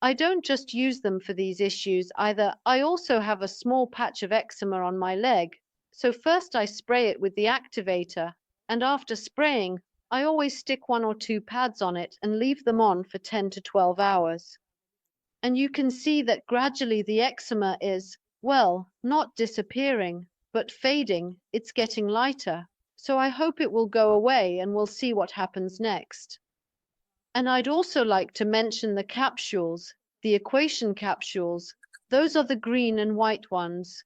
I don't just use them for these issues either. I also have a small patch of eczema on my leg. So first I spray it with the activator, and after spraying, I always stick 1 or 2 pads on it and leave them on for 10 to 12 hours. And you can see that gradually the eczema is, well, not disappearing, but fading. It's getting lighter. So I hope it will go away and we'll see what happens next. And I'd also like to mention the capsules, the equation capsules. Those are the green and white ones.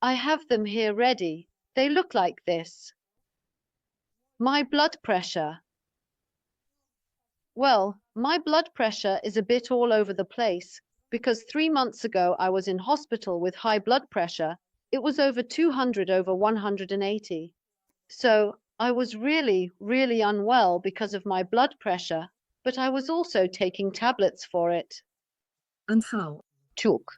I have them here ready. They look like this. My blood pressure. Well, my blood pressure is a bit all over the place because 3 months ago I was in hospital with high blood pressure. It was over 200 over 180. So I was really, really unwell because of my blood pressure, but I was also taking tablets for it. And how? Took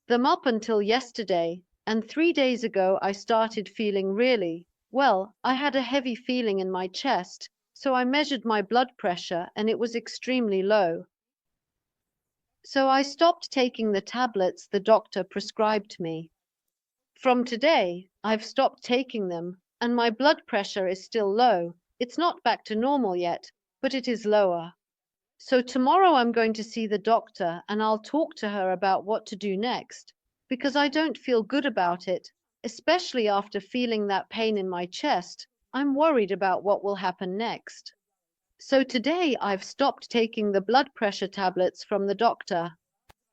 them up until yesterday, and 3 days ago I started feeling really, well, I had a heavy feeling in my chest, so I measured my blood pressure and it was extremely low. So I stopped taking the tablets the doctor prescribed me. From today, I've stopped taking them, and my blood pressure is still low. It's not back to normal yet, but it is lower. So tomorrow I'm going to see the doctor and I'll talk to her about what to do next, because I don't feel good about it, especially after feeling that pain in my chest. I'm worried about what will happen next. So today I've stopped taking the blood pressure tablets from the doctor.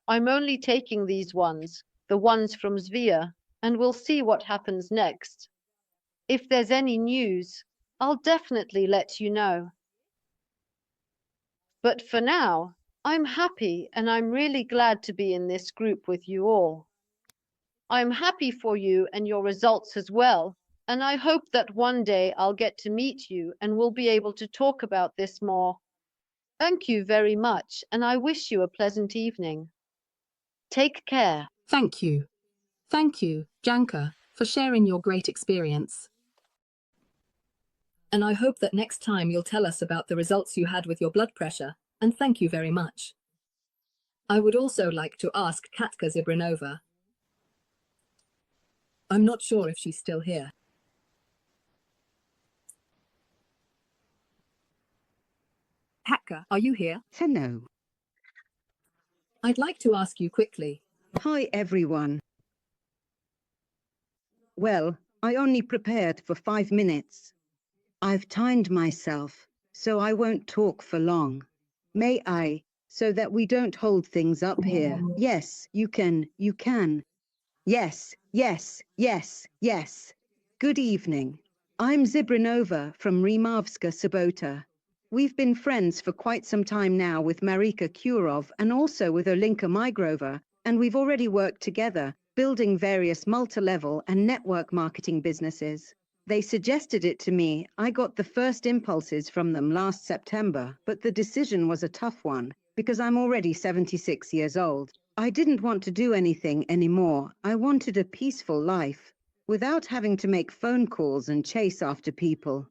I'm only taking these ones, the ones from Svea, and we'll see what happens next. If there's any news, I'll definitely let you know. But for now, I'm happy and I'm really glad to be in this group with you all. I'm happy for you and your results as well, and I hope that one day I'll get to meet you and we'll be able to talk about this more. Thank you very much, and I wish you a pleasant evening. Take care. Thank you. Thank you, Janka, for sharing your great experience. And I hope that next time you'll tell us about the results you had with your blood pressure, and thank you very much. I would also like to ask Katka Zibrinova. I'm not sure if she's still here. Katka, are you here? Hello. I'd like to ask you quickly. Hi, everyone. Well, I only prepared for 5 minutes. I've timed myself, so I won't talk for long. May I, so that we don't hold things up here? Yes, you can. Yes, yes, yes, yes. Good evening. I'm Zibrinova from Rimavska Sobota. We've been friends for quite some time now with Marika Kurov and also with Olinka Migrova, and we've already worked together, building various multi-level and network marketing businesses. They suggested it to me. I got the first impulses from them last September, but the decision was a tough one because I'm already 76 years old. I didn't want to do anything anymore. I wanted a peaceful life without having to make phone calls and chase after people.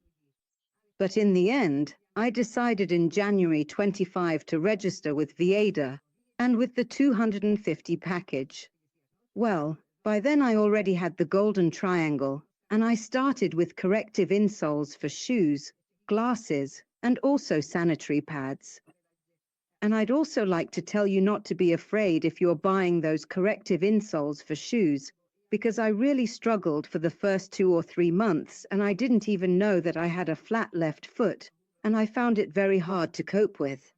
But in the end, I decided in January 25 to register with Whieda and with the 250 package. Well, by then I already had the golden triangle, and I started with corrective insoles for shoes, glasses, and also sanitary pads. And I'd also like to tell you not to be afraid if you're buying those corrective insoles for shoes, because I really struggled for the first 2 or 3 months, and I didn't even know that I had a flat left foot, and I found it very hard to cope with.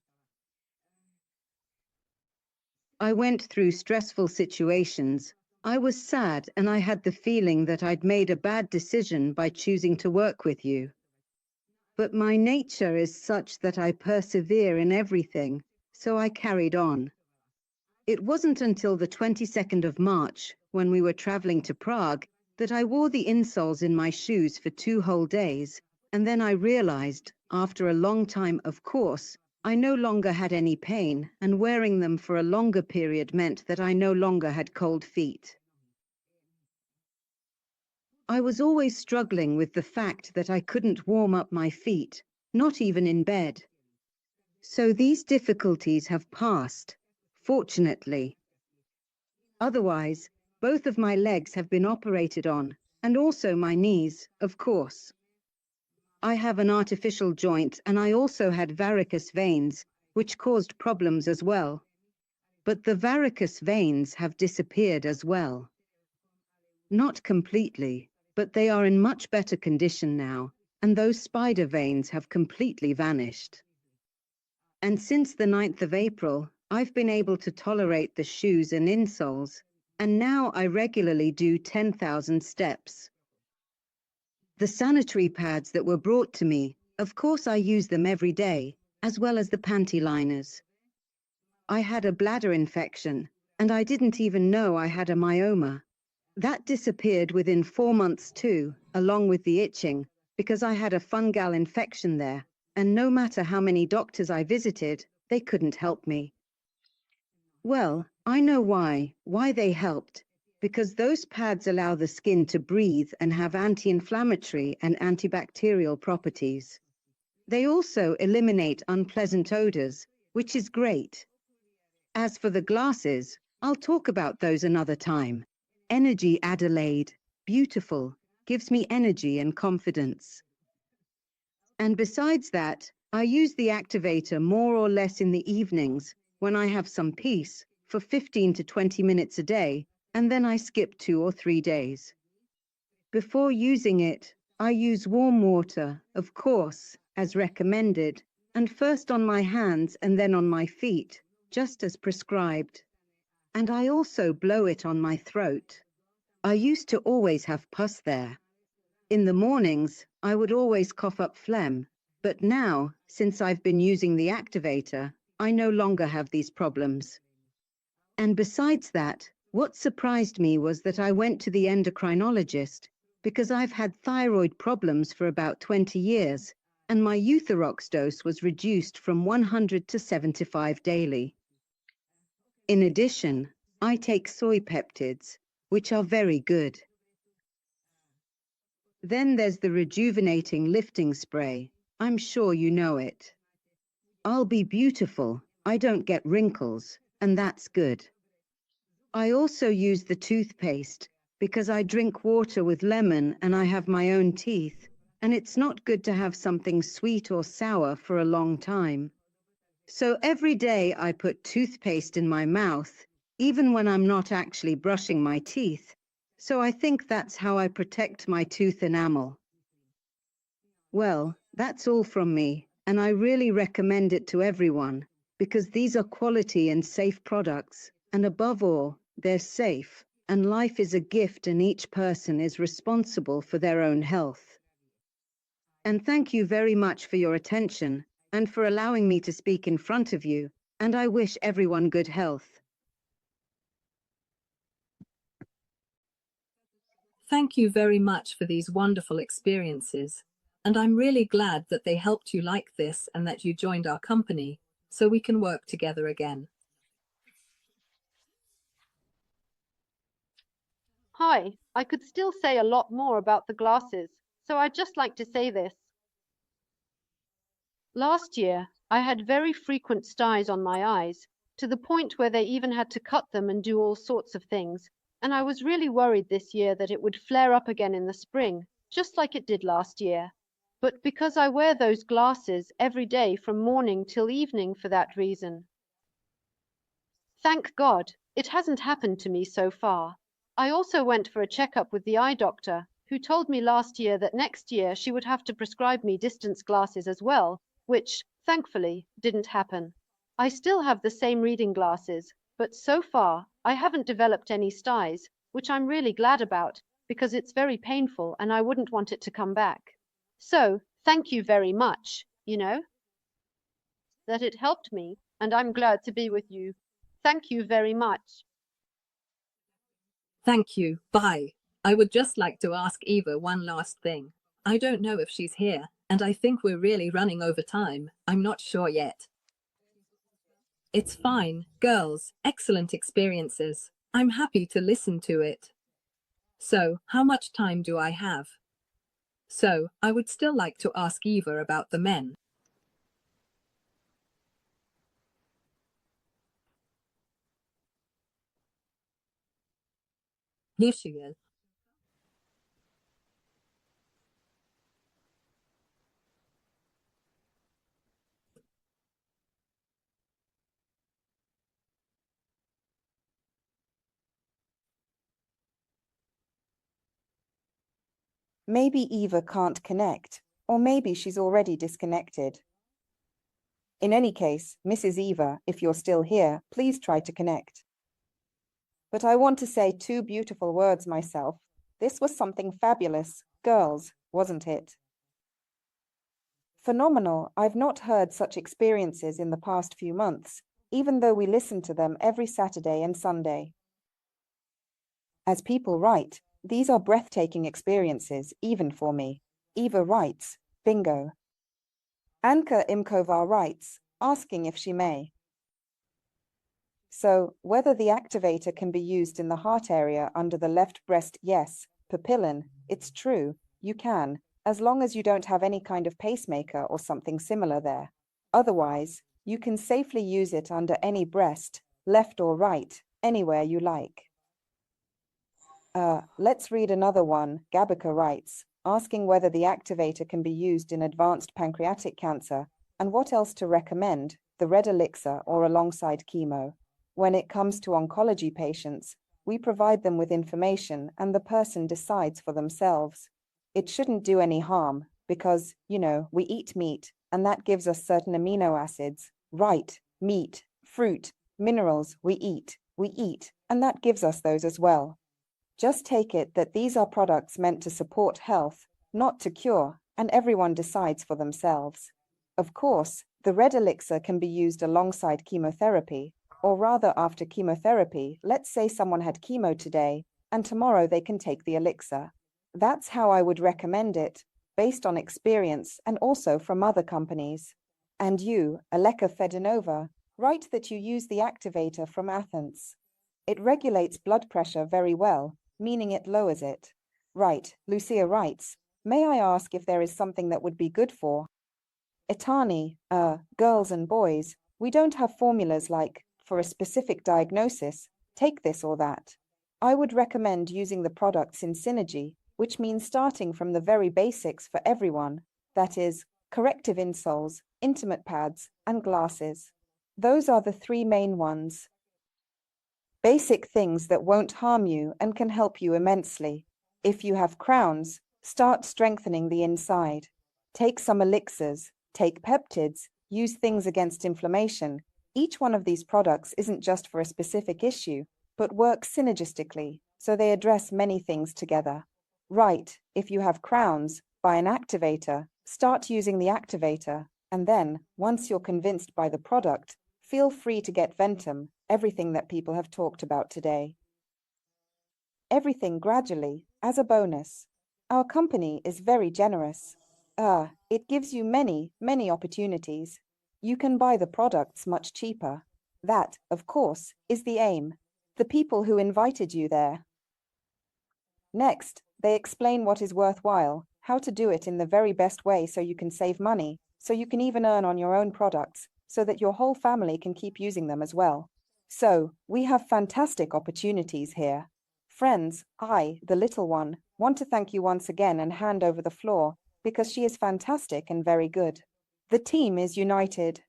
I went through stressful situations. I was sad, and I had the feeling that I'd made a bad decision by choosing to work with you. But my nature is such that I persevere in everything, so I carried on. It wasn't until the 22nd of March, when we were traveling to Prague, that I wore the insoles in my shoes for 2 whole days, and then I realized, after a long time, of course, I no longer had any pain, and wearing them for a longer period meant that I no longer had cold feet. I was always struggling with the fact that I couldn't warm up my feet, not even in bed. So these difficulties have passed, fortunately. Otherwise, both of my legs have been operated on, and also my knees, of course. I have an artificial joint, and I also had varicose veins, which caused problems as well. But the varicose veins have disappeared as well. Not completely, but they are in much better condition now, and those spider veins have completely vanished. And since the 9th of April, I've been able to tolerate the shoes and insoles, and now I regularly do 10,000 steps. The sanitary pads that were brought to me, of course I use them every day, as well as the panty liners. I had a bladder infection, and I didn't even know I had a myoma. That disappeared within 4 months too, along with the itching, because I had a fungal infection there, and no matter how many doctors I visited, they couldn't help me. Well, I know why they helped. Because those pads allow the skin to breathe and have anti-inflammatory and antibacterial properties. They also eliminate unpleasant odors, which is great. As for the glasses, I'll talk about those another time. Energy Adelaide, beautiful, gives me energy and confidence. And besides that, I use the activator more or less in the evenings when I have some peace for 15 to 20 minutes a day, and then I skip 2 or 3 days. Before using it, I use warm water, of course, as recommended, and first on my hands and then on my feet, just as prescribed. And I also blow it on my throat. I used to always have pus there. In the mornings, I would always cough up phlegm, but now, since I've been using the activator, I no longer have these problems. And besides that, what surprised me was that I went to the endocrinologist because I've had thyroid problems for about 20 years, and my Euthyrox dose was reduced from 100 to 75 daily. In addition, I take soy peptides, which are very good. Then there's the rejuvenating lifting spray. I'm sure you know it. I'll be beautiful. I don't get wrinkles, and that's good. I also use the toothpaste because I drink water with lemon and I have my own teeth, and it's not good to have something sweet or sour for a long time. So every day I put toothpaste in my mouth, even when I'm not actually brushing my teeth. So I think that's how I protect my tooth enamel. Well, that's all from me, and I really recommend it to everyone because these are quality and safe products, and above all, they're safe, and life is a gift and each person is responsible for their own health. And thank you very much for your attention and for allowing me to speak in front of you, and I wish everyone good health. Thank you very much for these wonderful experiences. And I'm really glad that they helped you like this and that you joined our company so we can work together again. Hi, I could still say a lot more about the glasses, so I'd just like to say this. Last year, I had very frequent styes on my eyes, to the point where they even had to cut them and do all sorts of things, and I was really worried this year that it would flare up again in the spring, just like it did last year. But because I wear those glasses every day from morning till evening for that reason. Thank God, it hasn't happened to me so far. I also went for a checkup with the eye doctor, who told me last year that next year she would have to prescribe me distance glasses as well, which, thankfully, didn't happen. I still have the same reading glasses, but so far I haven't developed any styes, which I'm really glad about, because it's very painful and I wouldn't want it to come back. So, thank you very much, that it helped me, and I'm glad to be with you. Thank you very much. Thank you. Bye. I would just like to ask Eva one last thing. I don't know if she's here, and I think we're really running over time. I'm not sure yet. It's fine, girls. Excellent experiences. I'm happy to listen to it. So, how much time do I have? So, I would still like to ask Eva about the men. Here she is. Maybe Eva can't connect, or maybe she's already disconnected. In any case, Mrs. Eva, if you're still here, please try to connect. But I want to say 2 beautiful words myself. This was something fabulous, girls, wasn't it? Phenomenal. I've not heard such experiences in the past few months, even though we listen to them every Saturday and Sunday. As people write, these are breathtaking experiences, even for me. Eva writes, bingo. Anka Imkova writes, asking if she may. So, whether the activator can be used in the heart area under the left breast, yes, papillin, it's true, you can, as long as you don't have any kind of pacemaker or something similar there. Otherwise, you can safely use it under any breast, left or right, anywhere you like. Let's read another one. Gabika writes, asking whether the activator can be used in advanced pancreatic cancer, and what else to recommend, the red elixir or alongside chemo. When it comes to oncology patients, we provide them with information and the person decides for themselves. It shouldn't do any harm because, we eat meat and that gives us certain amino acids. Right, meat, fruit, minerals, we eat, and that gives us those as well. Just take it that these are products meant to support health, not to cure, and everyone decides for themselves. Of course, the red elixir can be used alongside chemotherapy, or rather after chemotherapy. Let's say someone had chemo today, and tomorrow they can take the elixir. That's how I would recommend it, based on experience and also from other companies. And you, Aleka Fedinova, write that you use the activator from Athens. It regulates blood pressure very well, meaning it lowers it. Right, Lucia writes, may I ask if there is something that would be good for Etani, girls and boys? We don't have formulas like, for a specific diagnosis, take this or that. I would recommend using the products in synergy, which means starting from the very basics for everyone, that is, corrective insoles, intimate pads, and glasses. Those are the 3 main ones. Basic things that won't harm you and can help you immensely. If you have crowns, start strengthening the inside. Take some elixirs, take peptides, use things against inflammation. Each one of these products isn't just for a specific issue, but works synergistically, so they address many things together. Right, if you have crowns, buy an activator, start using the activator, and then, once you're convinced by the product, feel free to get Ventum, everything that people have talked about today. Everything gradually, As a bonus, our company is very generous. It gives you many, many opportunities. You can buy the products much cheaper. That, of course, is the aim. The people who invited you there. Next, they explain what is worthwhile, how to do it in the very best way so you can save money, so you can even earn on your own products, so that your whole family can keep using them as well. So, we have fantastic opportunities here. Friends, I, the little one, want to thank you once again and hand over the floor, because she is fantastic and very good. The team is united.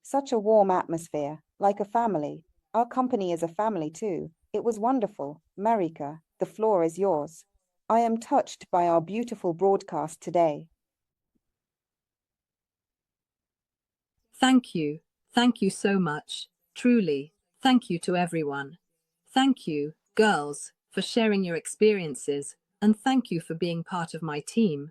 Such a warm atmosphere, like a family. Our company is a family too. It was wonderful. Marika, the floor is yours. I am touched by our beautiful broadcast today. Thank you. Thank you so much. Truly, thank you to everyone. Thank you, girls, for sharing your experiences, and thank you for being part of my team.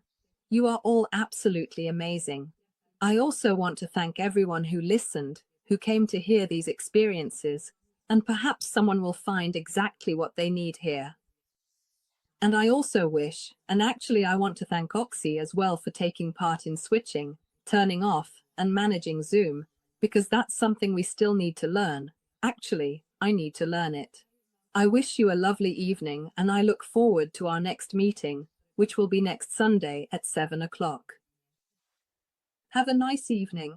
You are all absolutely amazing. I also want to thank everyone who listened, who came to hear these experiences, and perhaps someone will find exactly what they need here. And I also wish, and actually I want to thank Oxy as well for taking part in switching, turning off, and managing Zoom, because that's something we still need to learn. Actually, I need to learn it. I wish you a lovely evening, and I look forward to our next meeting, which will be next Sunday at 7 o'clock. Have a nice evening.